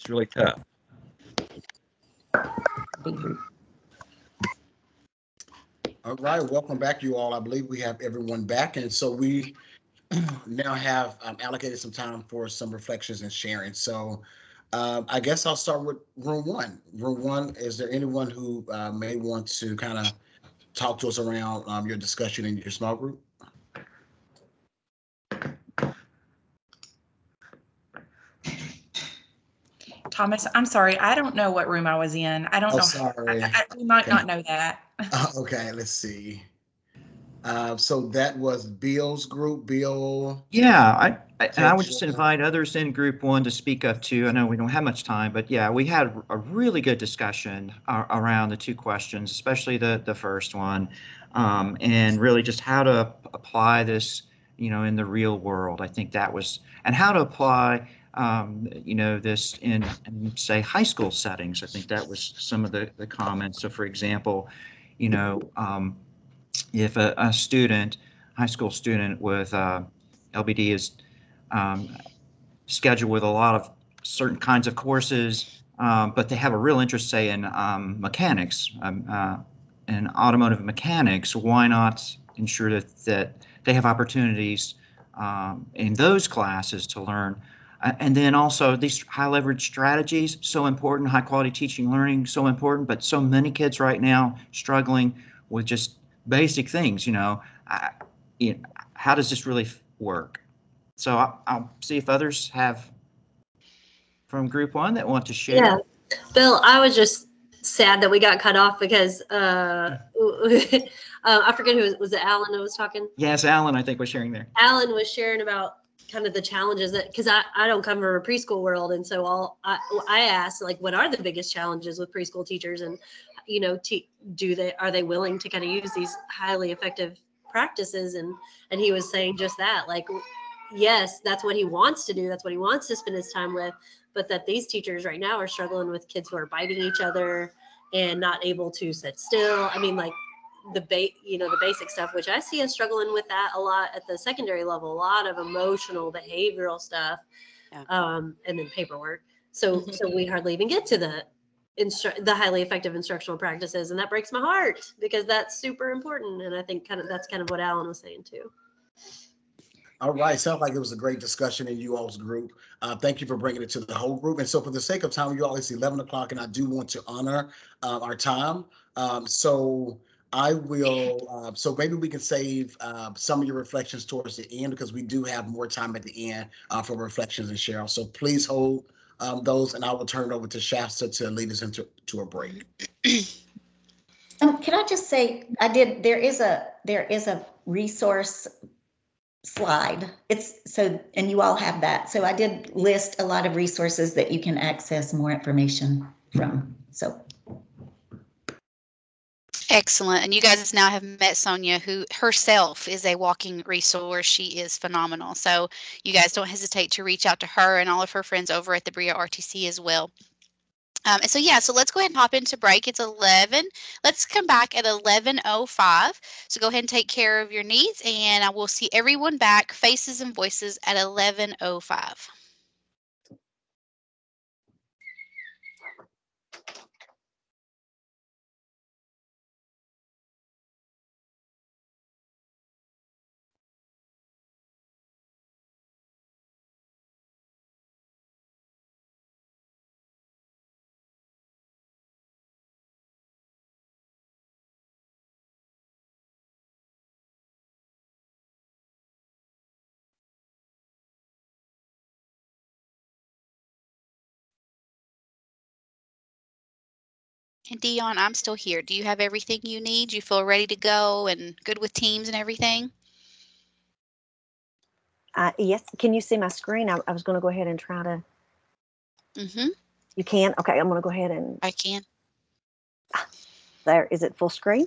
It's really tough. Big group. All right, welcome back, you all. I believe we have everyone back, and so we now have allocated some time for some reflections and sharing. So I guess I'll start with room one. Room one, is there anyone who may want to kind of talk to us around your discussion in your small group? Thomas, I'm sorry. I don't know what room I was in. I don't Oh, know. sorry. We might Okay. not know that. Okay, let's see. So that was Bill's group. Bill. Yeah, and I would just Sure. invite others in group one to speak up too. I know we don't have much time, but yeah, we had a really good discussion around the two questions, especially the first one, and really just how to apply this, in the real world. I think that was, and how to apply, this in say high school settings. I think that was some of the comments. So for example, if a student, high school student with LBD is scheduled with a lot of certain kinds of courses, but they have a real interest, say, in mechanics, in automotive mechanics, why not ensure that they have opportunities in those classes to learn? And then also these high leverage strategies, so important, high quality teaching, learning, so important, but so many kids right now struggling with just basic things, how does this really work? So I'll see if others have from group one that want to share. Yeah, Bill, I was just sad that we got cut off because I forget who was it. Alan who was talking. Yes, Alan, I think was sharing there. Alan was sharing about kind of the challenges that, because I don't come from a preschool world, and so I asked, like, what are the biggest challenges with preschool teachers, and are they willing to kind of use these highly effective practices, and he was saying just that, like, yes, that's what he wants to do, that's what he wants to spend his time with, but that these teachers right now are struggling with kids who are biting each other and not able to sit still. I mean, like, the basic stuff, which I see us struggling with that a lot at the secondary level, a lot of emotional behavioral stuff. Yeah. And then paperwork. So we hardly even get to the highly effective instructional practices. And that breaks my heart because that's super important. And I think that's kind of what Alan was saying too. All right, sounds like it was a great discussion in you all's group. Thank you for bringing it to the whole group. And so for the sake of time, you all, it's 11 o'clock and I do want to honor our time. So I will, so maybe we can save some of your reflections towards the end because we do have more time at the end for reflections and Cheryl. So please hold those and I will turn it over to Shasta to lead us into a break. Can I just say, there is a resource slide. And you all have that. So I did list a lot of resources that you can access more information from. So. Excellent. And you guys now have met Sonia, who herself is a walking resource. She is phenomenal. So you guys don't hesitate to reach out to her and all of her friends over at the Bria RTC as well. And so, yeah, so let's go ahead and hop into break. It's 11. Let's come back at 11:05. So go ahead and take care of your needs, and I will see everyone back, faces and voices, at 11:05. And Dion, I'm still here. Do you have everything you need? You feel ready to go and good with Teams and everything? Yes. Can you see my screen? I was going to go ahead and try to. Mm-hmm. You can? Okay, I'm going to go ahead and. I can. There. Is it full screen?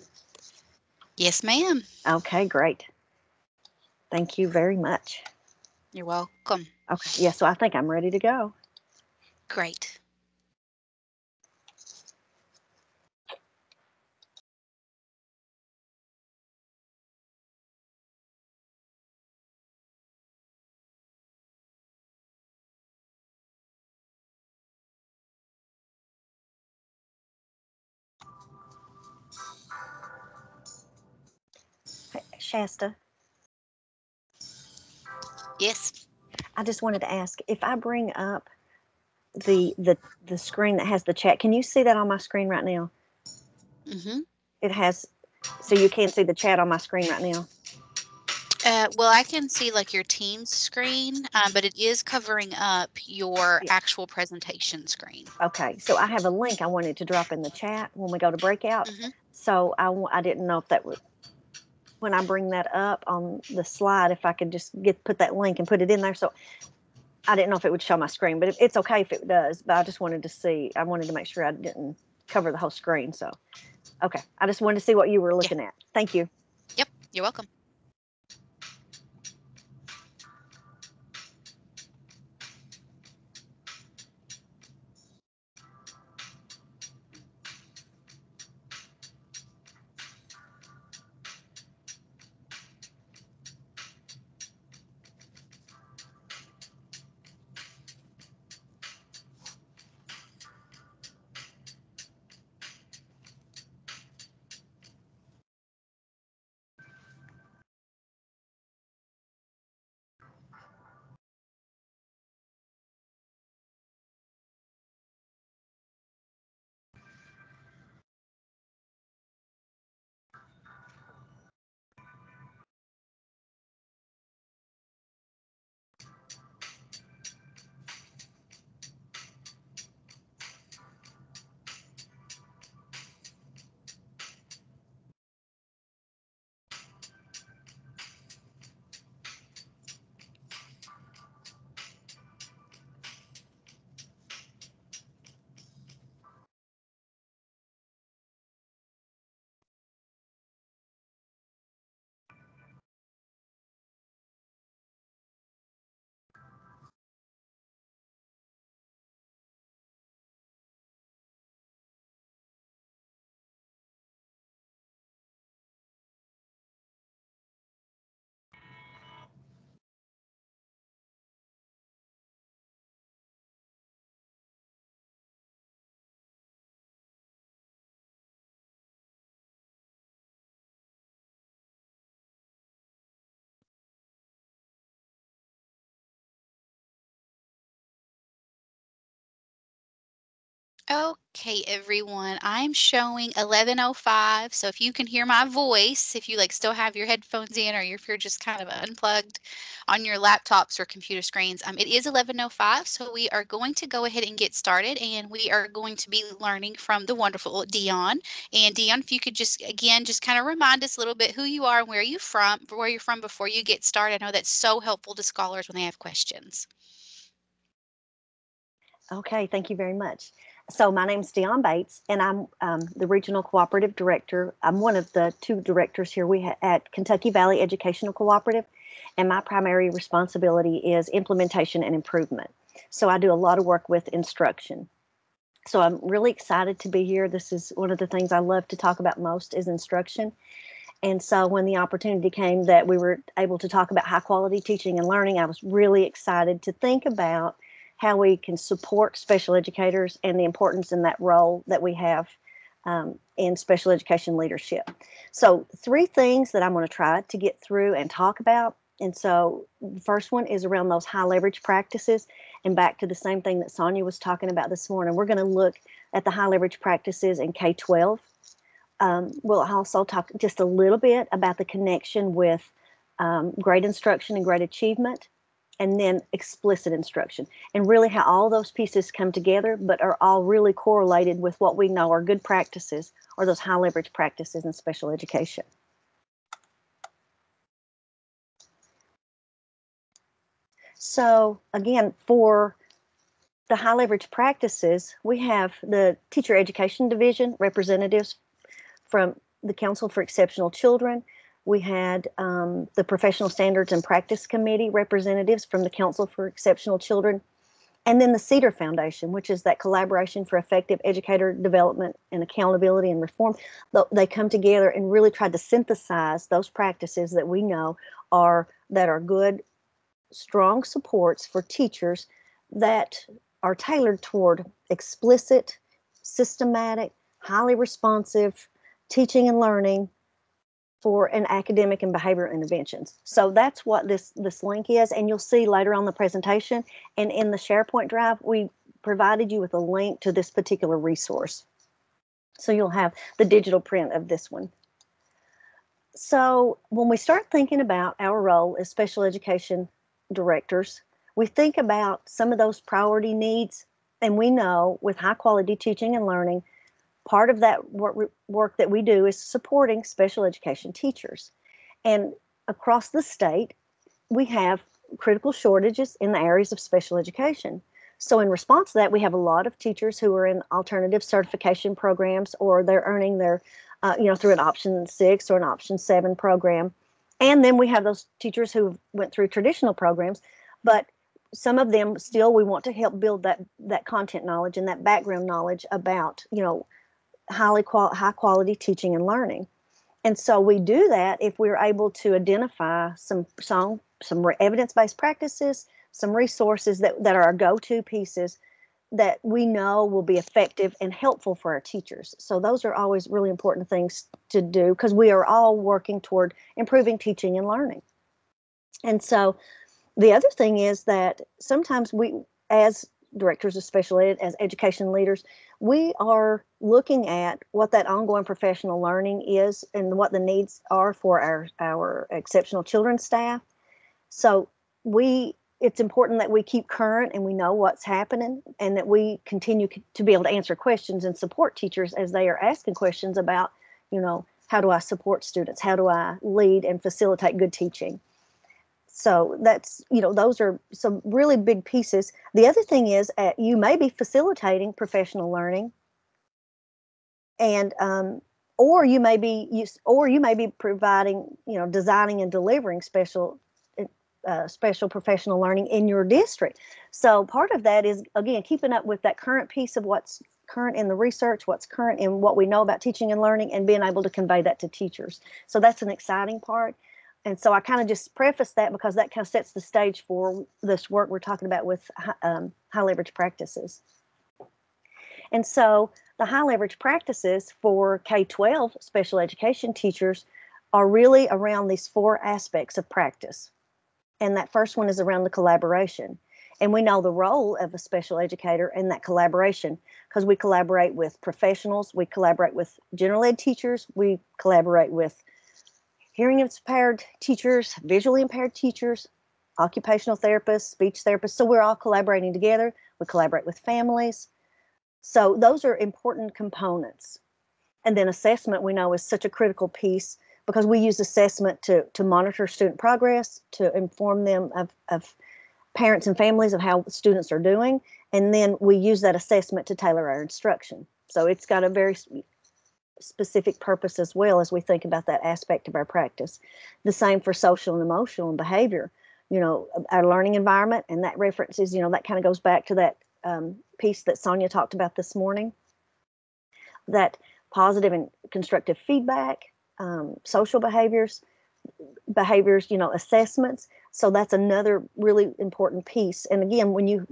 Yes, ma'am. Okay, great. Thank you very much. You're welcome. Okay. Yeah, so I think I'm ready to go. Great. Shasta, Yes. I just wanted to ask if I bring up the screen that has the chat, can you see that on my screen right now? Mm-hmm. It has, so you can't see the chat on my screen right now. Well, I can see like your Teams screen, but it is covering up your actual presentation screen. Okay, so I have a link I wanted to drop in the chat when we go to breakout. Mm-hmm. So I didn't know if that would, when I bring that up on the slide, if I could just put that link and put it in there. So I didn't know if it would show my screen, but it's okay if it does. But I just wanted to see, I wanted to make sure I didn't cover the whole screen. So, okay, I just wanted to see what you were looking at. Thank you. Yep, you're welcome. Okay, everyone, I'm showing 11:05. So if you can hear my voice, if you like still have your headphones in or if you're just kind of unplugged on your laptops or computer screens, it is 11:05. So we are going to go ahead and get started, and we are going to be learning from the wonderful Dion. And Dion, if you could just again just kind of remind us a little bit who you are and where you're from before you get started. I know that's so helpful to scholars when they have questions. Okay, thank you very much. So my name's Dion Bates, and I'm the Regional Cooperative Director. I'm one of the two directors here at Kentucky Valley Educational Cooperative, and my primary responsibility is implementation and improvement. So I do a lot of work with instruction. So I'm really excited to be here. This is one of the things I love to talk about most is instruction. And so when the opportunity came that we were able to talk about high quality teaching and learning, I was really excited to think about how we can support special educators and the importance in that role that we have in special education leadership. So 3 things that I'm going to try to get through and talk about. And so the first one is around those high leverage practices, and back to the same thing that Sonia was talking about this morning. We're going to look at the high leverage practices in K-12. We'll also talk just a little bit about the connection with great instruction and great achievement, and then explicit instruction, and really how all those pieces come together, but are all really correlated with what we know are good practices or those high leverage practices in special education. So again, for the high leverage practices, we have the Teacher Education Division representatives from the Council for Exceptional Children. We had the Professional Standards and Practice Committee representatives from the Council for Exceptional Children, and then the CEDAR Foundation, which is that Collaboration for Effective Educator Development and Accountability and Reform. They come together and really try to synthesize those practices that we know are good, strong supports for teachers that are tailored toward explicit, systematic, highly responsive teaching and learning for an academic and behavioral interventions. So that's what this link is, and you'll see later on the presentation, and in the SharePoint drive, we provided you with a link to this particular resource. So you'll have the digital print of this one. So when we start thinking about our role as special education directors, we think about some of those priority needs, and we know with high quality teaching and learning, part of that work that we do is supporting special education teachers. And across the state, we have critical shortages in the areas of special education. So in response to that, we have a lot of teachers who are in alternative certification programs, or they're earning their, through an option 6 or an option 7 program. And then we have those teachers who went through traditional programs, but some of them still, we want to help build that content knowledge and that background knowledge about, high quality teaching and learning. And so we do that if we're able to identify some evidence-based practices, some resources that are our go-to pieces that we know will be effective and helpful for our teachers. So those are always really important things to do, because we are all working toward improving teaching and learning. And so the other thing is that sometimes we, as directors of special ed, as education leaders, we are looking at what that ongoing professional learning is and what the needs are for our exceptional children's staff. So it's important that we keep current and we know what's happening, and that we continue to be able to answer questions and support teachers as they are asking questions about, how do I support students? How do I lead and facilitate good teaching? So that's, those are some really big pieces. The other thing is you may be facilitating professional learning, and or you may be providing, designing and delivering special professional learning in your district. So part of that is, again, keeping up with that current piece of what's current in the research, what's current in what we know about teaching and learning, and being able to convey that to teachers. So that's an exciting part. And so I kind of just preface that because that kind of sets the stage for this work we're talking about with high leverage practices. And so the high leverage practices for K-12 special education teachers are really around these 4 aspects of practice. And that first one is around the collaboration. And we know the role of a special educator in that collaboration, because we collaborate with professionals, we collaborate with general ed teachers, we collaborate with hearing impaired teachers, visually impaired teachers, occupational therapists, speech therapists. So we're all collaborating together. We collaborate with families. So those are important components. And then assessment, we know, is such a critical piece, because we use assessment to monitor student progress, to inform them of parents and families of how students are doing. And then we use that assessment to tailor our instruction. So it's got a very specific purpose as well, as we think about that aspect of our practice. The same for social and emotional and behavior, our learning environment, and that references, that kind of goes back to that piece that Sonia talked about this morning, that positive and constructive feedback, social behaviors, assessments. So that's another really important piece. And again, when you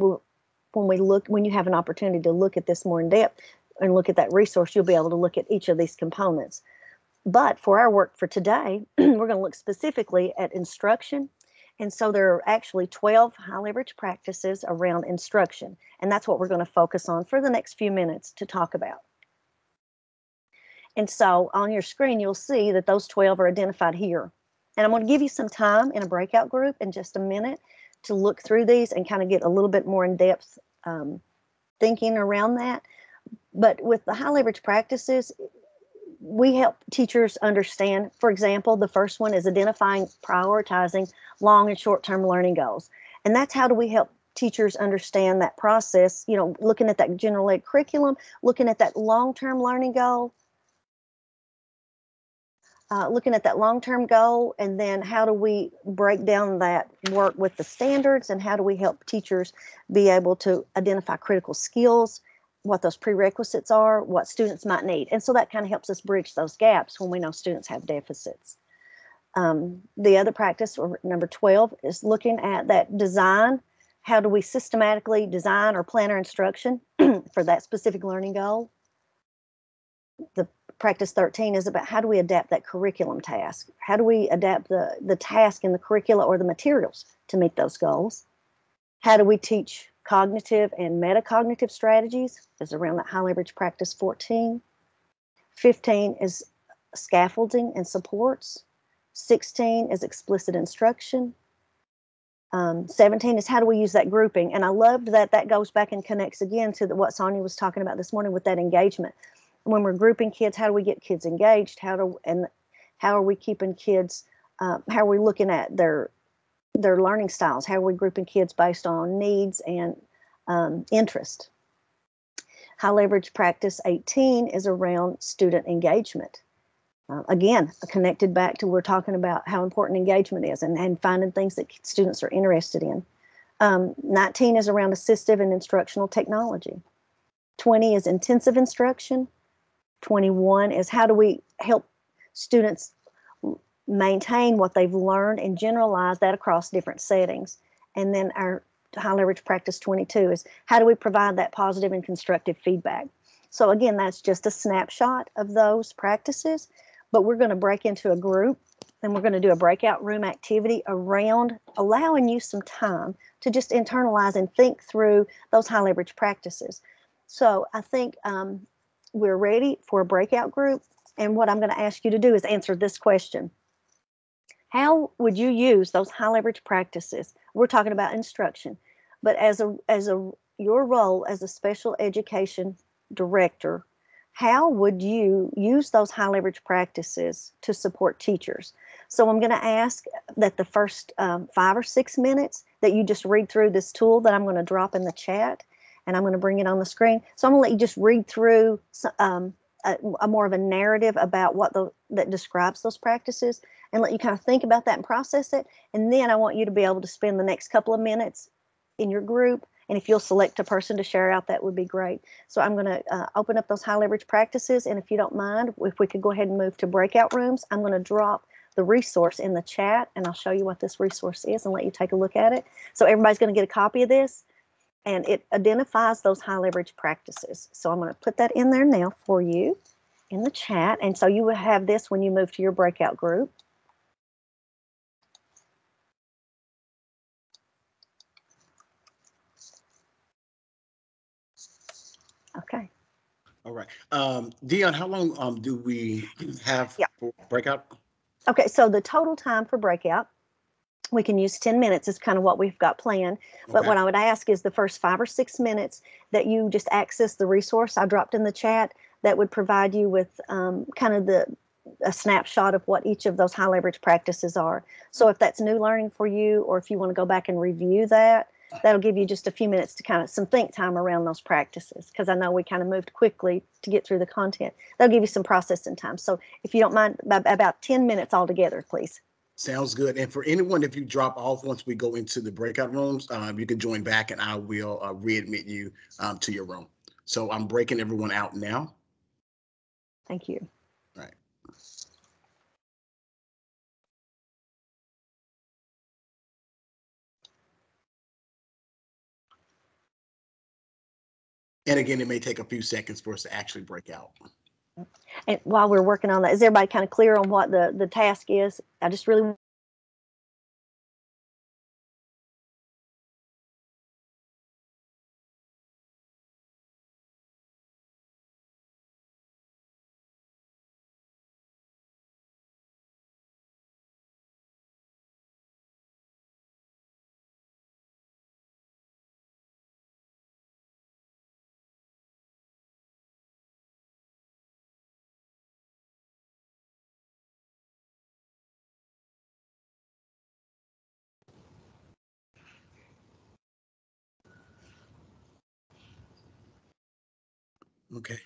have an opportunity to look at this more in depth and look at that resource, you'll be able to look at each of these components. But for our work for today, we're going to look specifically at instruction. And so there are actually 12 high leverage practices around instruction. And that's what we're going to focus on for the next few minutes to talk about. And so on your screen, you'll see that those 12 are identified here. And I'm going to give you some time in a breakout group in just a minute to look through these and kind of get a little bit more in-depth thinking around that. But with the high leverage practices, we help teachers understand, for example, the first one is identifying, prioritizing long and short-term learning goals. And that's how do we help teachers understand that process, looking at that general ed curriculum, looking at that long-term learning goal, and then how do we break down that work with the standards, and how do we help teachers be able to identify critical skills, what those prerequisites are, what students might need. And so that kind of helps us bridge those gaps when we know students have deficits. The other practice, or number 12, is looking at that design. How do we systematically design or plan our instruction for that specific learning goal? The practice 13 is about how do we adapt that curriculum task? How do we adapt the task in the curricula or the materials to meet those goals? How do we teach cognitive and metacognitive strategies? Is around that high leverage practice 14. 15 is scaffolding and supports. 16 is explicit instruction. 17 is how do we use that grouping? And I loved that that goes back and connects again to what Sonia was talking about this morning with that engagement. When we're grouping kids, how do we get kids engaged? How are we keeping kids? How are we looking at their learning styles? How are we grouping kids based on needs and interest? High leverage practice 18 is around student engagement. Again, connected back to we're talking about how important engagement is and finding things that students are interested in. 19 is around assistive and instructional technology. 20 is intensive instruction. 21 is how do we help students maintain what they've learned and generalize that across different settings. And then our high leverage practice 22 is how do we provide that positive and constructive feedback. So again, that's just a snapshot of those practices, but we're going to break into a group and we're going to do a breakout room activity around allowing you some time to just internalize and think through those high leverage practices. So I think we're ready for a breakout group. And what I'm going to ask you to do is answer this question. How would you use those high leverage practices? We're talking about instruction, but as your role as a special education director, how would you use those high leverage practices to support teachers? So I'm going to ask that the first 5 or 6 minutes that you just read through this tool that I'm going to drop in the chat, and I'm going to bring it on the screen. So I'm going to let you just read through a more of a narrative about that describes those practices and let you kind of think about that and process it. And then I want you to be able to spend the next couple of minutes in your group. And if you'll select a person to share out, that would be great. So I'm going to open up those high leverage practices. And if you don't mind, if we could go ahead and move to breakout rooms, I'm going to drop the resource in the chat and I'll show you what this resource is and let you take a look at it. So everybody's going to get a copy of this. And it identifies those high leverage practices. So I'm going to put that in there now for you in the chat. And so you will have this when you move to your breakout group. Okay. All right. Dion, how long do we have for breakout? Okay, so the total time for breakout, we can use 10 minutes is kind of what we've got planned. But what I would ask is the first 5 or 6 minutes that you just access the resource I dropped in the chat that would provide you with kind of a snapshot of what each of those high leverage practices are. So if that's new learning for you, or if you want to go back and review that, that'll give you just a few minutes to kind of some think time around those practices, because I know we kind of moved quickly to get through the content. That'll give you some processing time. So if you don't mind, about 10 minutes altogether, please. Sounds good. And for anyone, if you drop off once we go into the breakout rooms, you can join back and I will readmit you to your room. So I'm breaking everyone out now. Thank you. All right. And again, it may take a few seconds for us to actually break out. And while we're working on that, is everybody kind of clear on what the task is? I just really Okay.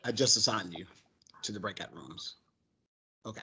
I just assigned you to the breakout rooms. Okay.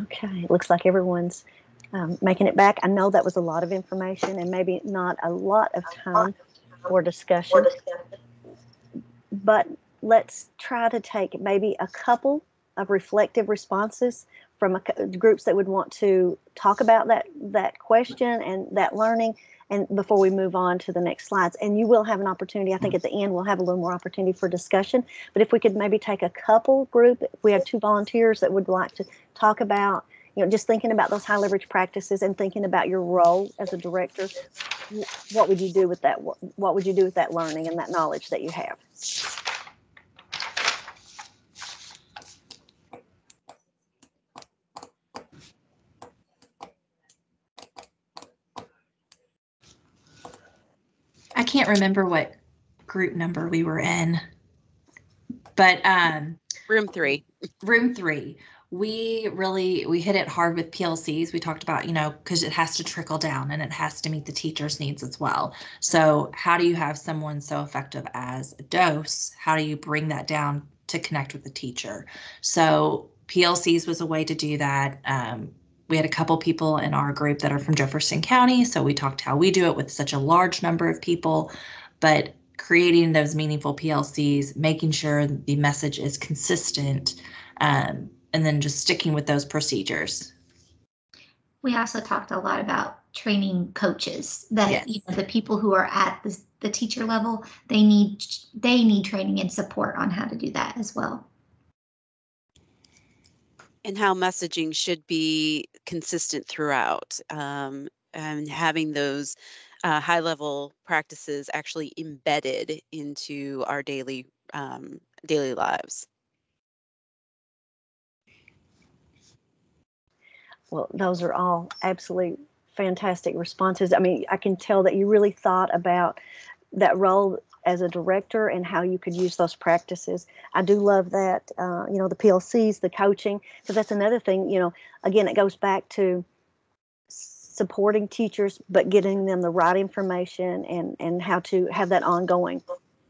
Okay, it looks like everyone's making it back. I know that was a lot of information and maybe not a lot of time for discussion, but let's try to take maybe a couple of reflective responses from groups that would want to talk about that question and that learning, and before we move on to the next slides. And you will have an opportunity, I think at the end we'll have a little more opportunity for discussion, but if we could maybe take a couple group, if we have 2 volunteers that would like to talk about, just thinking about those high leverage practices and thinking about your role as a director, what would you do with that? What would you do with that learning and that knowledge that you have? I can't remember what group number we were in, but room 3. Room 3. We hit it hard with PLCs. We talked about, because it has to trickle down and it has to meet the teacher's needs as well. So how do you have someone so effective as a dose? How do you bring that down to connect with the teacher? So PLCs was a way to do that. We had a couple people in our group that are from Jefferson County, so we talked how we do it with such a large number of people, but creating those meaningful PLCs, making sure the message is consistent, and then just sticking with those procedures. We also talked a lot about training coaches, that yes. The people who are at the teacher level, they need training and support on how to do that as well. And how messaging should be consistent throughout, and having those high-level practices actually embedded into our daily lives. Well, those are all absolutely fantastic responses. I mean, I can tell that you really thought about that role as a director and how you could use those practices. I do love that, the PLCs, the coaching, because that's another thing, again, it goes back to supporting teachers, but getting them the right information and how to have that ongoing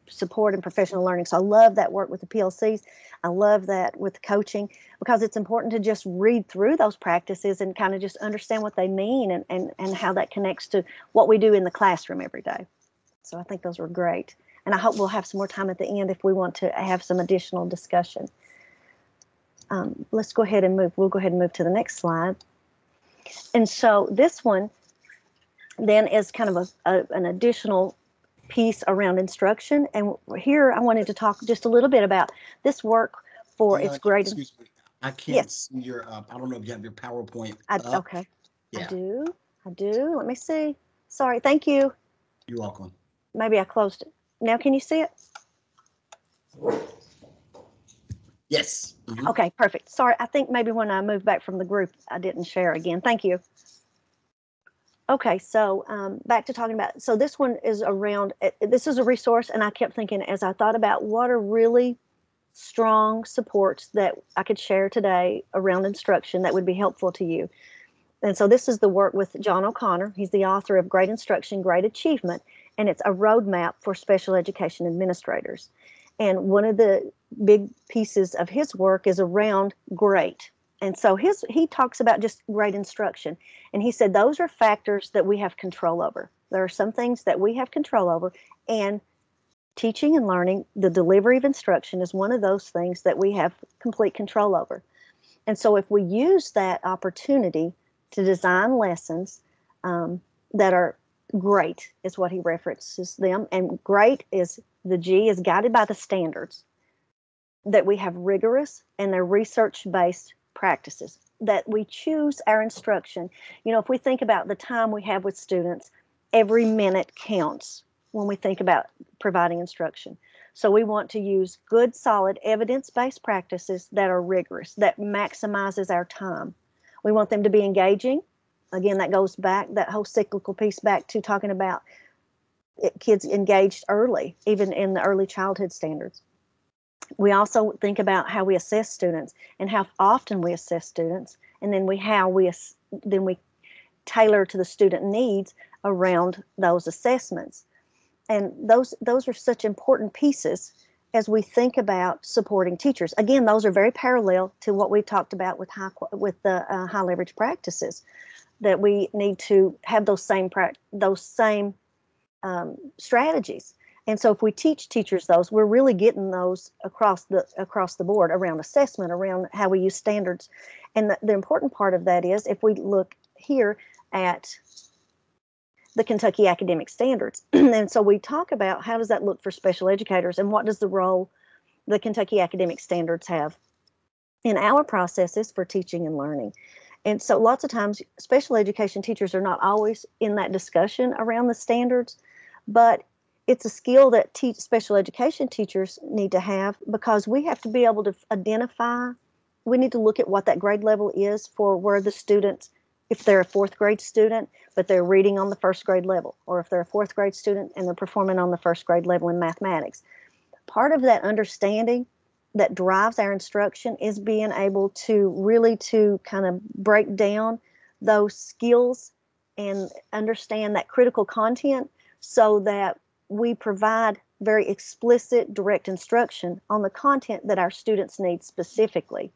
support and professional learning. So I love that work with the PLCs. I love that with coaching, because it's important to just read through those practices and kind of just understand what they mean and how that connects to what we do in the classroom every day. So I think those were great. And I hope we'll have some more time at the end if we want to have some additional discussion. Let's go ahead and move. We'll go ahead and move to the next slide. And so this one then is kind of an additional piece around instruction. And here I wanted to talk just a little bit about this work for its grade. Excuse me. I can't see your, I don't know if you have your PowerPoint up. Okay. Yeah. I do. Let me see. Sorry. Thank you. You're welcome. Maybe I closed it. Now can you see it? Yes. Mm-hmm. Okay, perfect. Sorry, I think maybe when I moved back from the group, I didn't share again. Thank you. Okay, so back to talking about, so this one is around, this is a resource, and I kept thinking as I thought about what are really strong supports that I could share today around instruction that would be helpful to you. And so this is the work with John O'Connor. He's the author of Great Instruction, Great Achievement, and it's a roadmap for special education administrators. And one of the big pieces of his work is around great. And so he talks about just great instruction. And he said those are factors that we have control over. There are some things that we have control over, and teaching and learning, the delivery of instruction is one of those things that we have complete control over. And so if we use that opportunity to design lessons that are great, is what he references them. And great is, the G is guided by the standards, that we have rigorous and they're research-based practices, that we choose our instruction. If we think about the time we have with students, every minute counts when we think about providing instruction. So we want to use good, solid, evidence-based practices that are rigorous, that maximizes our time. We want them to be engaging. Again, that goes back, that whole cyclical piece back to talking about kids engaged early, even in the early childhood standards. We also think about how we assess students and how often we assess students, and then we tailor to the student needs around those assessments. And those are such important pieces as we think about supporting teachers. Again, those are very parallel to what we talked about with the high leverage practices, that we need to have those same strategies. And so if we teach teachers those, we're really getting those across the board around assessment, around how we use standards. And the important part of that is, if we look here at the Kentucky academic standards. And so we talk about how does that look for special educators, and what does the role the Kentucky academic standards have in our processes for teaching and learning. And so lots of times special education teachers are not always in that discussion around the standards, but it's a skill that special education teachers need to have, because we have to be able to identify, we need to look at what that grade level is for where the students, if they're a fourth grade student, but they're reading on the first grade level, or if they're a fourth grade student and they're performing on the first grade level in mathematics. Part of that understanding that drives our instruction is being able to really to kind of break down those skills and understand that critical content, so that we provide very explicit, direct instruction on the content that our students need specifically.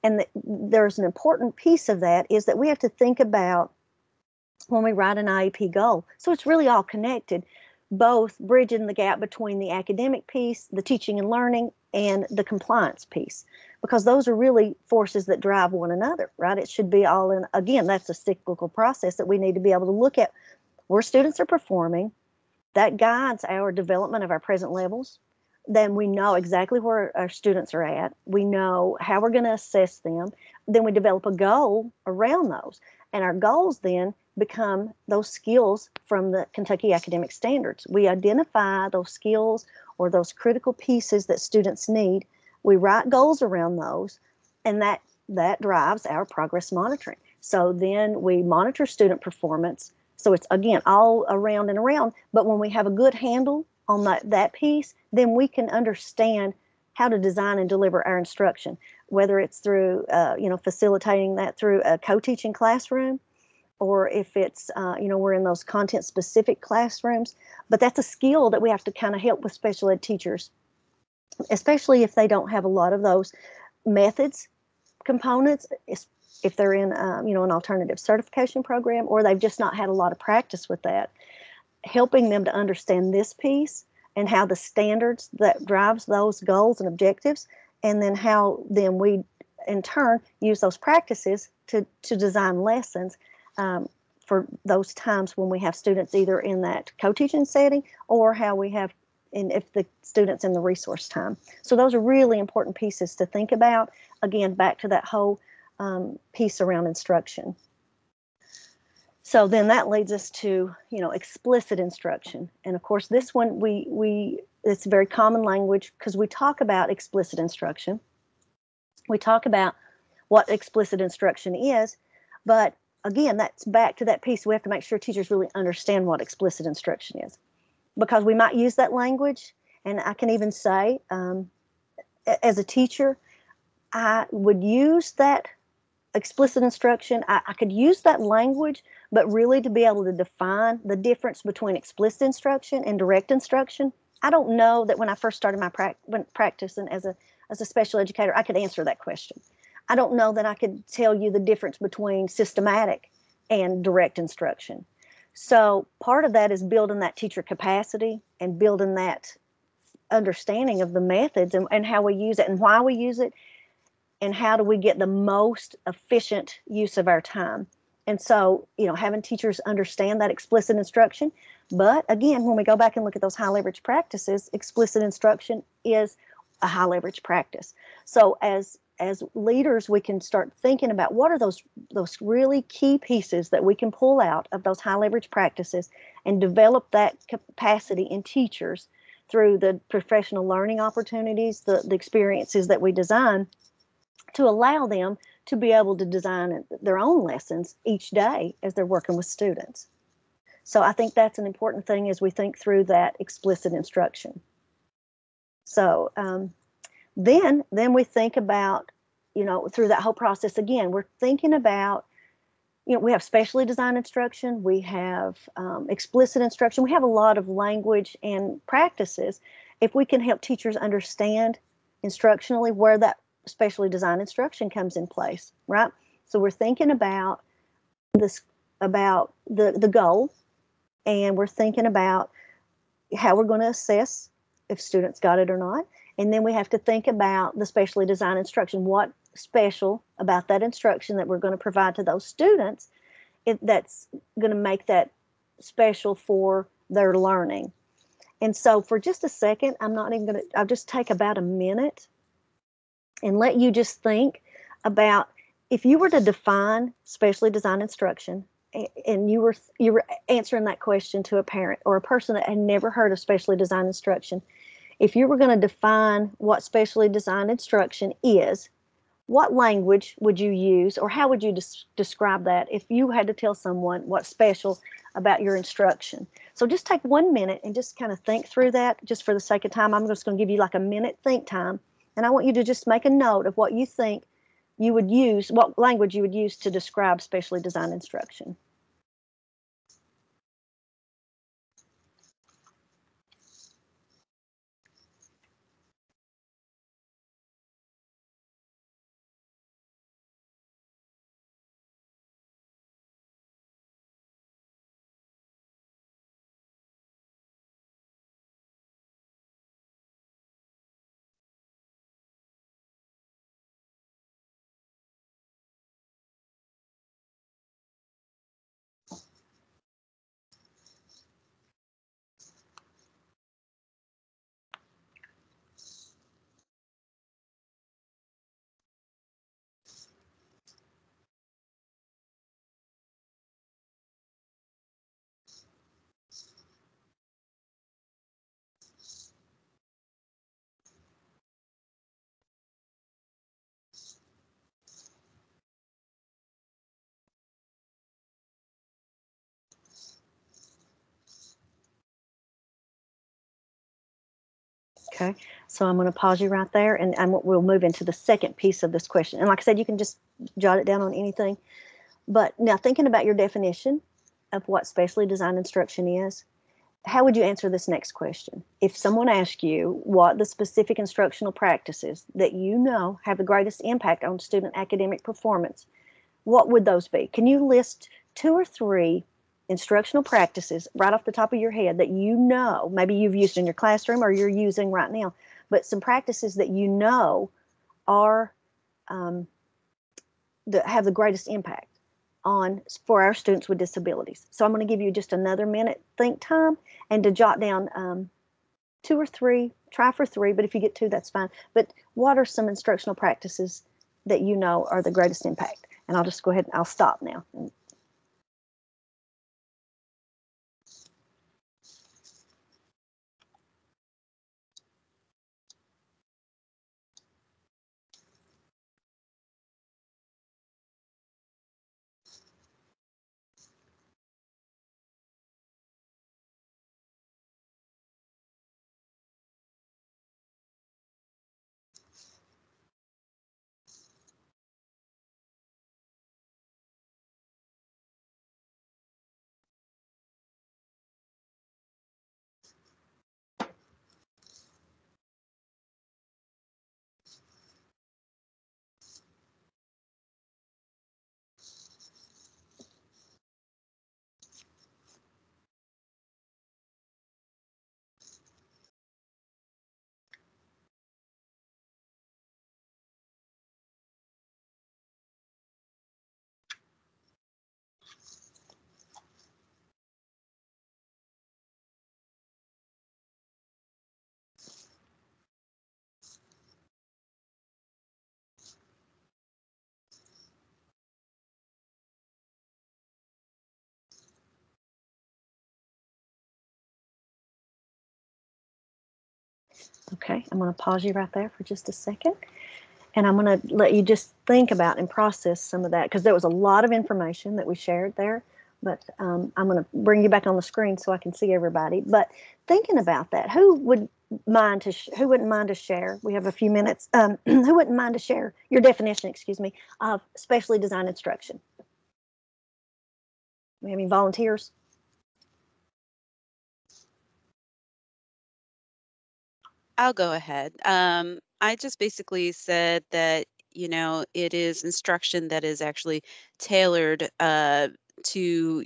And there's an important piece of that is that we have to think about when we write an IEP goal. So it's really all connected, both bridging the gap between the academic piece, the teaching and learning, and the compliance piece, because those are really forces that drive one another, right? It should be all in, again, that's a cyclical process that we need to be able to look at where students are performing. That guides our development of our present levels. Then we know exactly where our students are at. We know how we're going to assess them. Then we develop a goal around those. And our goals then become those skills from the Kentucky academic standards. We identify those skills or those critical pieces that students need. We write goals around those, and that drives our progress monitoring. So then we monitor student performance. So it's, again, all around and around. But when we have a good handle on that piece, then we can understand how to design and deliver our instruction, whether it's through, facilitating that through a co-teaching classroom, or if it's, we're in those content-specific classrooms. But that's a skill that we have to kind of help with special ed teachers, especially if they don't have a lot of those methods components, if they're in, an alternative certification program, or they've just not had a lot of practice with that. Helping them to understand this piece and how the standards that drives those goals and objectives, and then how then we in turn use those practices to design lessons for those times when we have students either in that co-teaching setting, or how we have if the students in the resource time. So those are really important pieces to think about. Again, back to that whole piece around instruction. So then that leads us to, explicit instruction. And of course, this one, it's very common language, because we talk about explicit instruction. We talk about what explicit instruction is, but again, that's back to that piece. We have to make sure teachers really understand what explicit instruction is, because we might use that language. And I can even say, as a teacher, I would use that explicit instruction. I could use that language, but really to be able to define the difference between explicit instruction and direct instruction. I don't know that when I first started my practice and as a special educator, I could answer that question. I don't know that I could tell you the difference between systematic and direct instruction. So part of that is building that teacher capacity and building that understanding of the methods and how we use it and why we use it, and how do we get the most efficient use of our time. And so, having teachers understand that explicit instruction. But again, when we go back and look at those high leverage practices, explicit instruction is a high leverage practice. So as leaders, we can start thinking about what are those really key pieces that we can pull out of those high leverage practices and develop that capacity in teachers through the professional learning opportunities, the experiences that we design, to allow them to be able to design their own lessons each day as they're working with students. So I think that's an important thing as we think through that explicit instruction. So then we think about, through that whole process, again, we're thinking about we have specially designed instruction, we have explicit instruction, we have a lot of language and practices. If we can help teachers understand instructionally where that specially designed instruction comes in place, right? So we're thinking about this, about the goal, and we're thinking about how we're going to assess if students got it or not. And then we have to think about the specially designed instruction. What special about that instruction that we're going to provide to those students that's going to make that special for their learning. And so for just a second, I'll just take about a minute and let you just think about, if you were to define specially designed instruction, and you were answering that question to a parent or a person that had never heard of specially designed instruction, if you were going to define what specially designed instruction is, what language would you use, or how would you describe that if you had to tell someone what's special about your instruction? So just take 1 minute and just kind of think through that. Just for the sake of time, I'm just going to give you like a minute think time, and I want you to just make a note of what you think you would use, what language you would use to describe specially designed instruction. Okay, so I'm going to pause you right there, and we'll move into the second piece of this question. And like I said, you can just jot it down on anything. But now, thinking about your definition of what specially designed instruction is, how would you answer this next question? If someone asked you what the specific instructional practices that you know have the greatest impact on student academic performance, what would those be? Can you list 2 or 3 instructional practices right off the top of your head that you know, maybe you've used in your classroom or you're using right now, but some practices that you know are that have the greatest impact for our students with disabilities? So I'm going to give you just another minute think time, and to jot down 2 or 3, try for 3, but if you get 2, that's fine. But what are some instructional practices that you know are the greatest impact? And I'll just go ahead and I'll stop now. Okay, I'm going to pause you right there for just a second. And I'm going to let you just think about and process some of that, because there was a lot of information that we shared there. But I'm going to bring you back on the screen so I can see everybody. But thinking about that, who wouldn't mind to share? We have a few minutes. Who wouldn't mind to share your definition, excuse me, of specially designed instruction? We have any volunteers? I'll go ahead. I just basically said that, you know, it is instruction that is actually tailored to,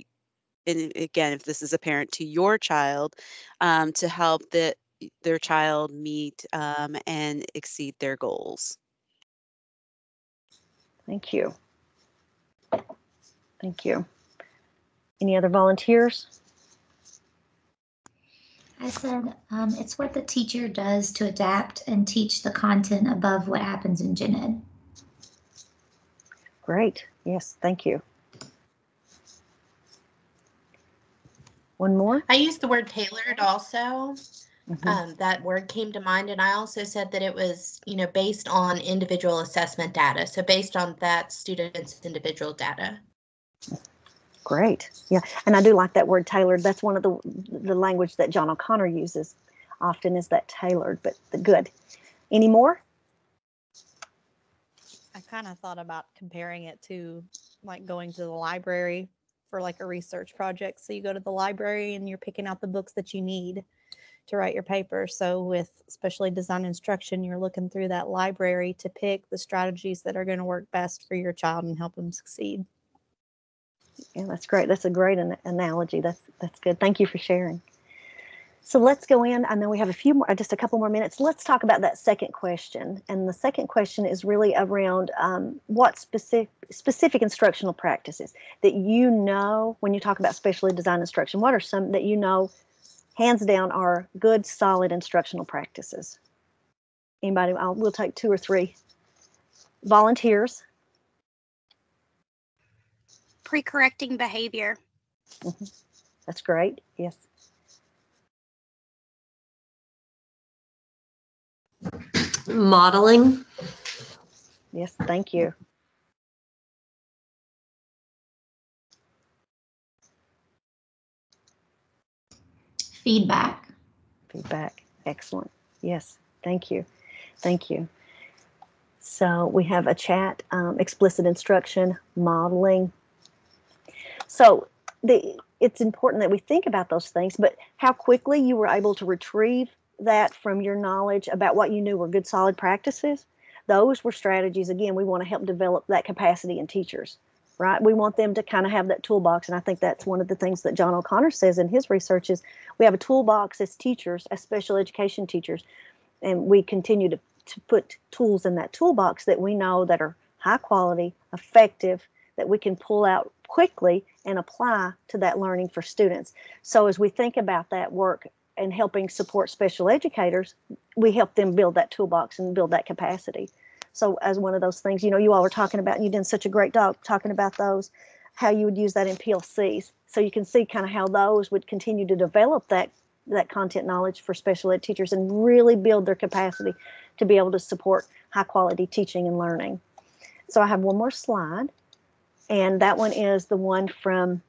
and again, if this is a parent, to your child, to help their child meet and exceed their goals. Thank you. Thank you. Any other volunteers? I said it's what the teacher does to adapt and teach the content above what happens in gen ed. Great. Yes, thank you. One more? I used the word tailored also. Mm-hmm. That word came to mind, and I also said that it was, you know, based on individual assessment data. So based on that student's individual data. Great. Yeah, and I do like that word tailored. That's one of the language that John O'Connor uses often, is that tailored, but good. Any more? I kind of thought about comparing it to like going to the library for like a research project. So you go to the library and you're picking out the books that you need to write your paper. So with specially designed instruction, you're looking through that library to pick the strategies that are going to work best for your child and help them succeed. Yeah, that's great. That's a great analogy. That's good. Thank you for sharing. So let's go in. I know we have a few more, just a couple more minutes. Let's talk about that second question. And the second question is really around what specific instructional practices that you know when you talk about specially designed instruction. What are some that you know, hands down, are good, solid instructional practices? Anybody? We'll take 2 or 3 volunteers. Pre-correcting behavior. Mm-hmm. That's great. Yes. Modeling. Yes, thank you. Feedback. Feedback. Excellent. Yes, thank you. Thank you. So we have a chat, explicit instruction, modeling. So it's important that we think about those things, but how quickly you were able to retrieve that from your knowledge about what you knew were good, solid practices, those were strategies. Again, we want to help develop that capacity in teachers, right? We want them to kind of have that toolbox. And I think that's one of the things that John O'Connor says in his research is we have a toolbox as teachers, as special education teachers, and we continue to put tools in that toolbox that we know that are high quality, effective, that we can pull out quickly and apply to that learning for students. So as we think about that work and helping support special educators, we help them build that toolbox and build that capacity. So as one of those things, you know, you all were talking about, and you did such a great job talking about those, how you would use that in PLCs. So you can see kind of how those would continue to develop that content knowledge for special ed teachers and really build their capacity to be able to support high quality teaching and learning. So I have one more slide, and that one is the one from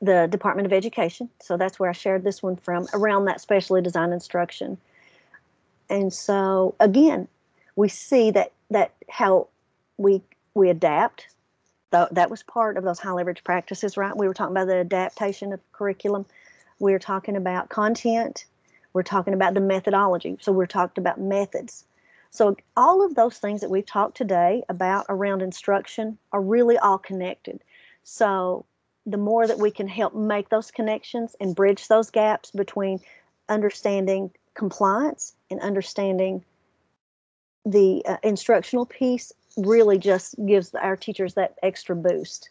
the Department of Education. So that's where I shared this one from, around that specially designed instruction. And so again, we see that how we adapt. That was part of those high leverage practices, right? We were talking about the adaptation of curriculum. We're talking about content. We're talking about the methodology. So we're talking about methods. So all of those things that we've talked today about around instruction are really all connected. So the more that we can help make those connections and bridge those gaps between understanding compliance and understanding the instructional piece really just gives our teachers that extra boost.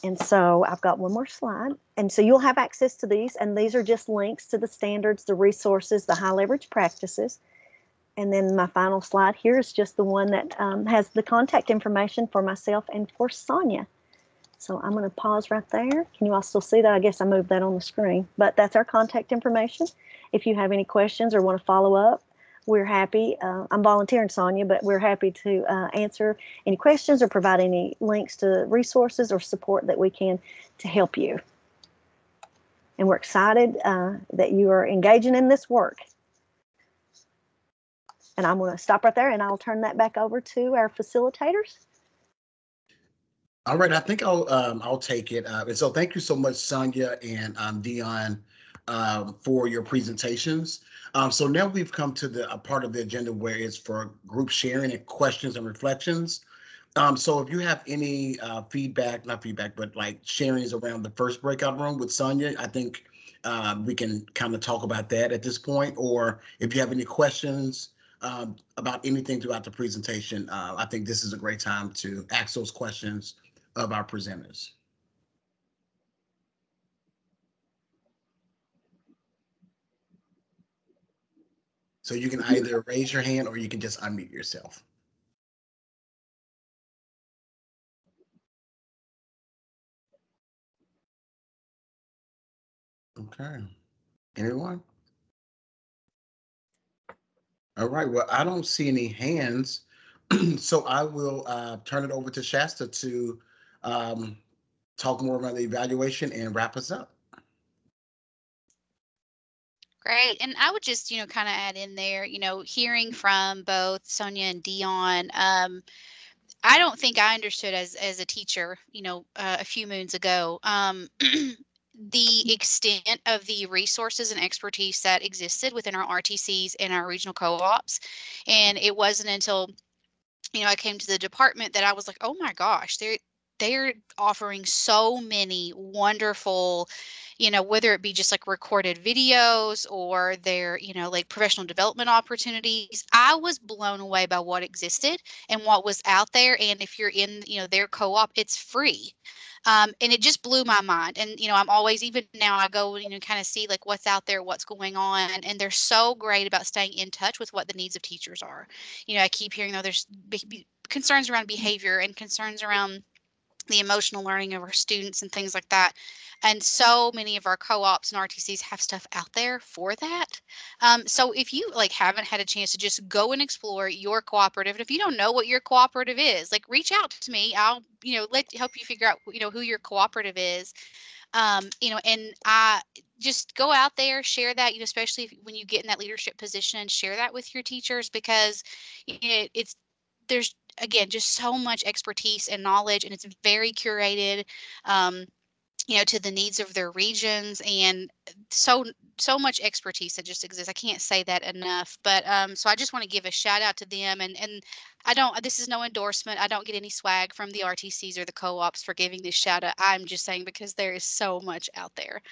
And so I've got one more slide. And so you'll have access to these. And these are just links to the standards, the resources, the high leverage practices. And then my final slide here is just the one that has the contact information for myself and for Sonia. So I'm going to pause right there. Can you all still see that? I guess I moved that on the screen. But that's our contact information. If you have any questions or want to follow up, we're happy. I'm volunteering, Sonia, but we're happy to answer any questions or provide any links to resources or support that we can to help you. And we're excited that you are engaging in this work. And I'm going to stop right there, and I'll turn that back over to our facilitators. All right, I think I'll take it. And so thank you so much, Sonia and Dion, for your presentations. So now we've come to the a part of the agenda where it's for group sharing and questions and reflections. So if you have any feedback, not feedback, but like sharings around the first breakout room with Sonia, I think we can kind of talk about that at this point. Or if you have any questions about anything throughout the presentation, I think this is a great time to ask those questions of our presenters. So you can either raise your hand or you can just unmute yourself. Okay. Anyone? All right. Well, I don't see any hands. So I will turn it over to Shasta to um, talk more about the evaluation and wrap us up. Great. And I would just, kind of add in there, hearing from both Sonia and Dion, I don't think I understood as a teacher, a few moons ago, the extent of the resources and expertise that existed within our RTCs and our regional co-ops. And it wasn't until I came to the department that I was like, oh my gosh, they're offering so many wonderful, whether it be just like recorded videos or their, like professional development opportunities. I was blown away by what existed and what was out there. And if you're in, their co-op, it's free. And it just blew my mind. And, I'm always, even now I go, kind of see like what's out there, what's going on. And they're so great about staying in touch with what the needs of teachers are. I keep hearing, though, there's concerns around behavior and concerns around the emotional learning of our students and things like that. And so many of our co-ops and RTCs have stuff out there for that. So if you like haven't had a chance to just go and explore your cooperative, and if you don't know what your cooperative is, like reach out to me. I'll, help you figure out, who your cooperative is. And I just go out there, share that, especially when you get in that leadership position, share that with your teachers, because it's there's again just so much expertise and knowledge, and it's very curated, um, to the needs of their regions, and so much expertise that just exists. I can't say that enough. But so I just want to give a shout out to them, and I don't. This is no endorsement. I don't get any swag from the RTCs or the co-ops for giving this shout out. I'm just saying because there is so much out there.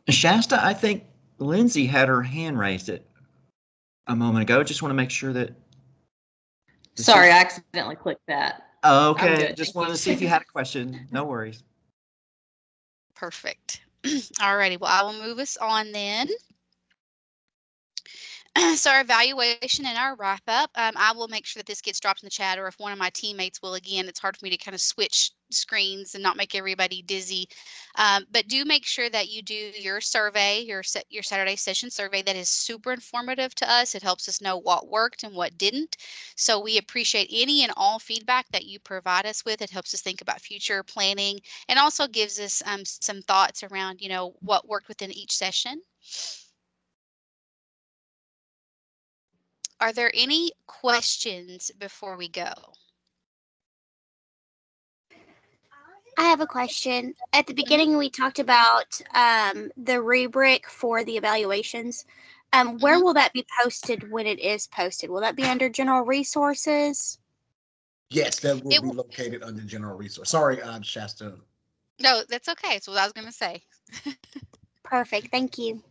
Shasta, I think Lindsay had her hand raised it a moment ago. Just want to make sure that. Sorry, I accidentally clicked that. Oh, okay. Just wanted to see if you had a question. No worries. Perfect. All righty. Well, I will move us on then. So our evaluation and our wrap up, I will make sure that this gets dropped in the chat, or if one of my teammates will. Again, it's hard for me to kind of switch screens and not make everybody dizzy. But do make sure that you do your survey, your Saturday session survey. That is super informative to us. It helps us know what worked and what didn't. So we appreciate any and all feedback that you provide us with. It helps us think about future planning, and also gives us some thoughts around, what worked within each session. Are there any questions before we go? I have a question. At the beginning, we talked about the rubric for the evaluations. Where will that be posted when it is posted? Will that be under general resources? Yes, that will be located under general resource. Sorry, Shasta. No, that's okay. That's what I was going to say. Perfect. Thank you.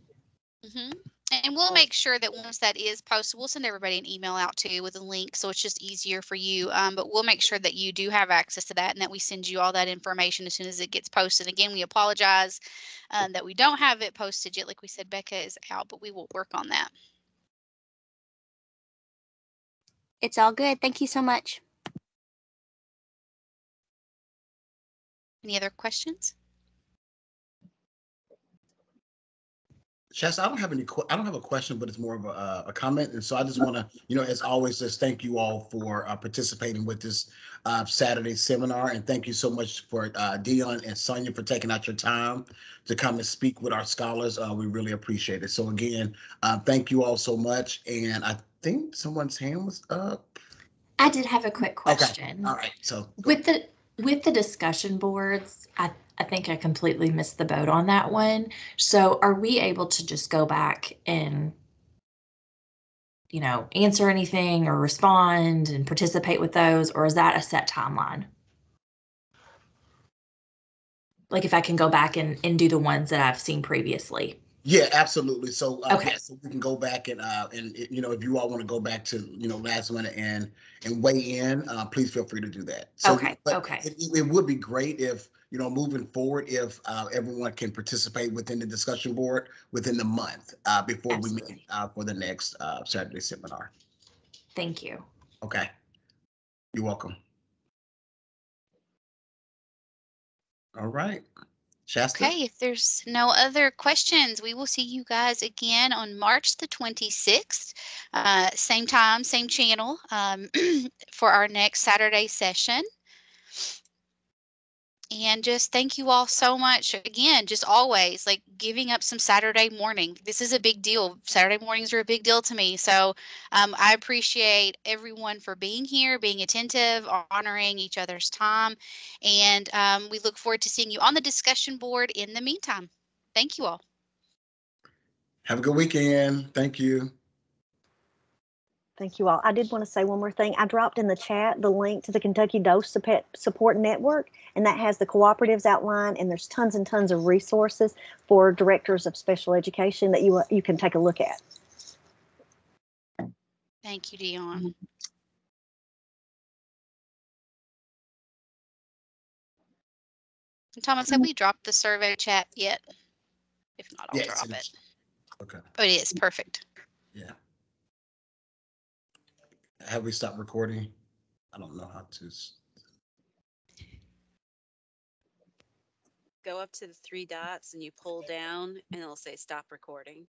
And we'll make sure that once that is posted, we'll send everybody an email out too with a link, so it's just easier for you. But we'll make sure that you do have access to that, and that we send you all that information as soon as it gets posted. Again, we apologize that we don't have it posted yet. Like we said, Becca is out, but we will work on that. It's all good. Thank you so much. Any other questions? Shasta, I don't have I don't have a question, but it's more of a comment. And so I just want to, as always, just thank you all for participating with this Saturday seminar. And thank you so much for Dion and Sonia for taking out your time to come and speak with our scholars. We really appreciate it. So again, thank you all so much. And I think someone's hand was up. I did have a quick Okay. question. All right. So With the discussion boards, I think I completely missed the boat on that one. So are we able to just go back and, you know, answer anything or respond and participate with those, or is that a set timeline? Like if I can go back and do the ones that I've seen previously. yeah, absolutely. So Okay. yeah, so we can go back and you know, if you all want to go back to, you know, last minute and weigh in, please feel free to do that. So Okay. but Okay. it would be great if, you know, moving forward, if everyone can participate within the discussion board within the month before we meet Absolutely. for the next Saturday seminar. Thank you. Okay. You're welcome. All right. Shasta? Okay, if there's no other questions, we will see you guys again on March the 26th, same time, same channel, for our next Saturday session. And just thank you all so much again, just always like giving up some Saturday morning. This is a big deal. Saturday mornings are a big deal to me. So I appreciate everyone for being here, being attentive, honoring each other's time. And we look forward to seeing you on the discussion board in the meantime. Thank you all. Have a good weekend. Thank you. Thank you all. I did want to say one more thing. I dropped in the chat the link to the Kentucky Dose Support Network, and that has the cooperatives outlined, and there's tons and tons of resources for directors of special education that you can take a look at. Thank you, Dion. And Thomas, have we dropped the survey chat yet? If not, I'll Yes. drop it. Okay. Oh, it is. Perfect. Yeah. Have we stopped recording? I don't know how to. Go up to the three dots and you pull down and it'll say stop recording.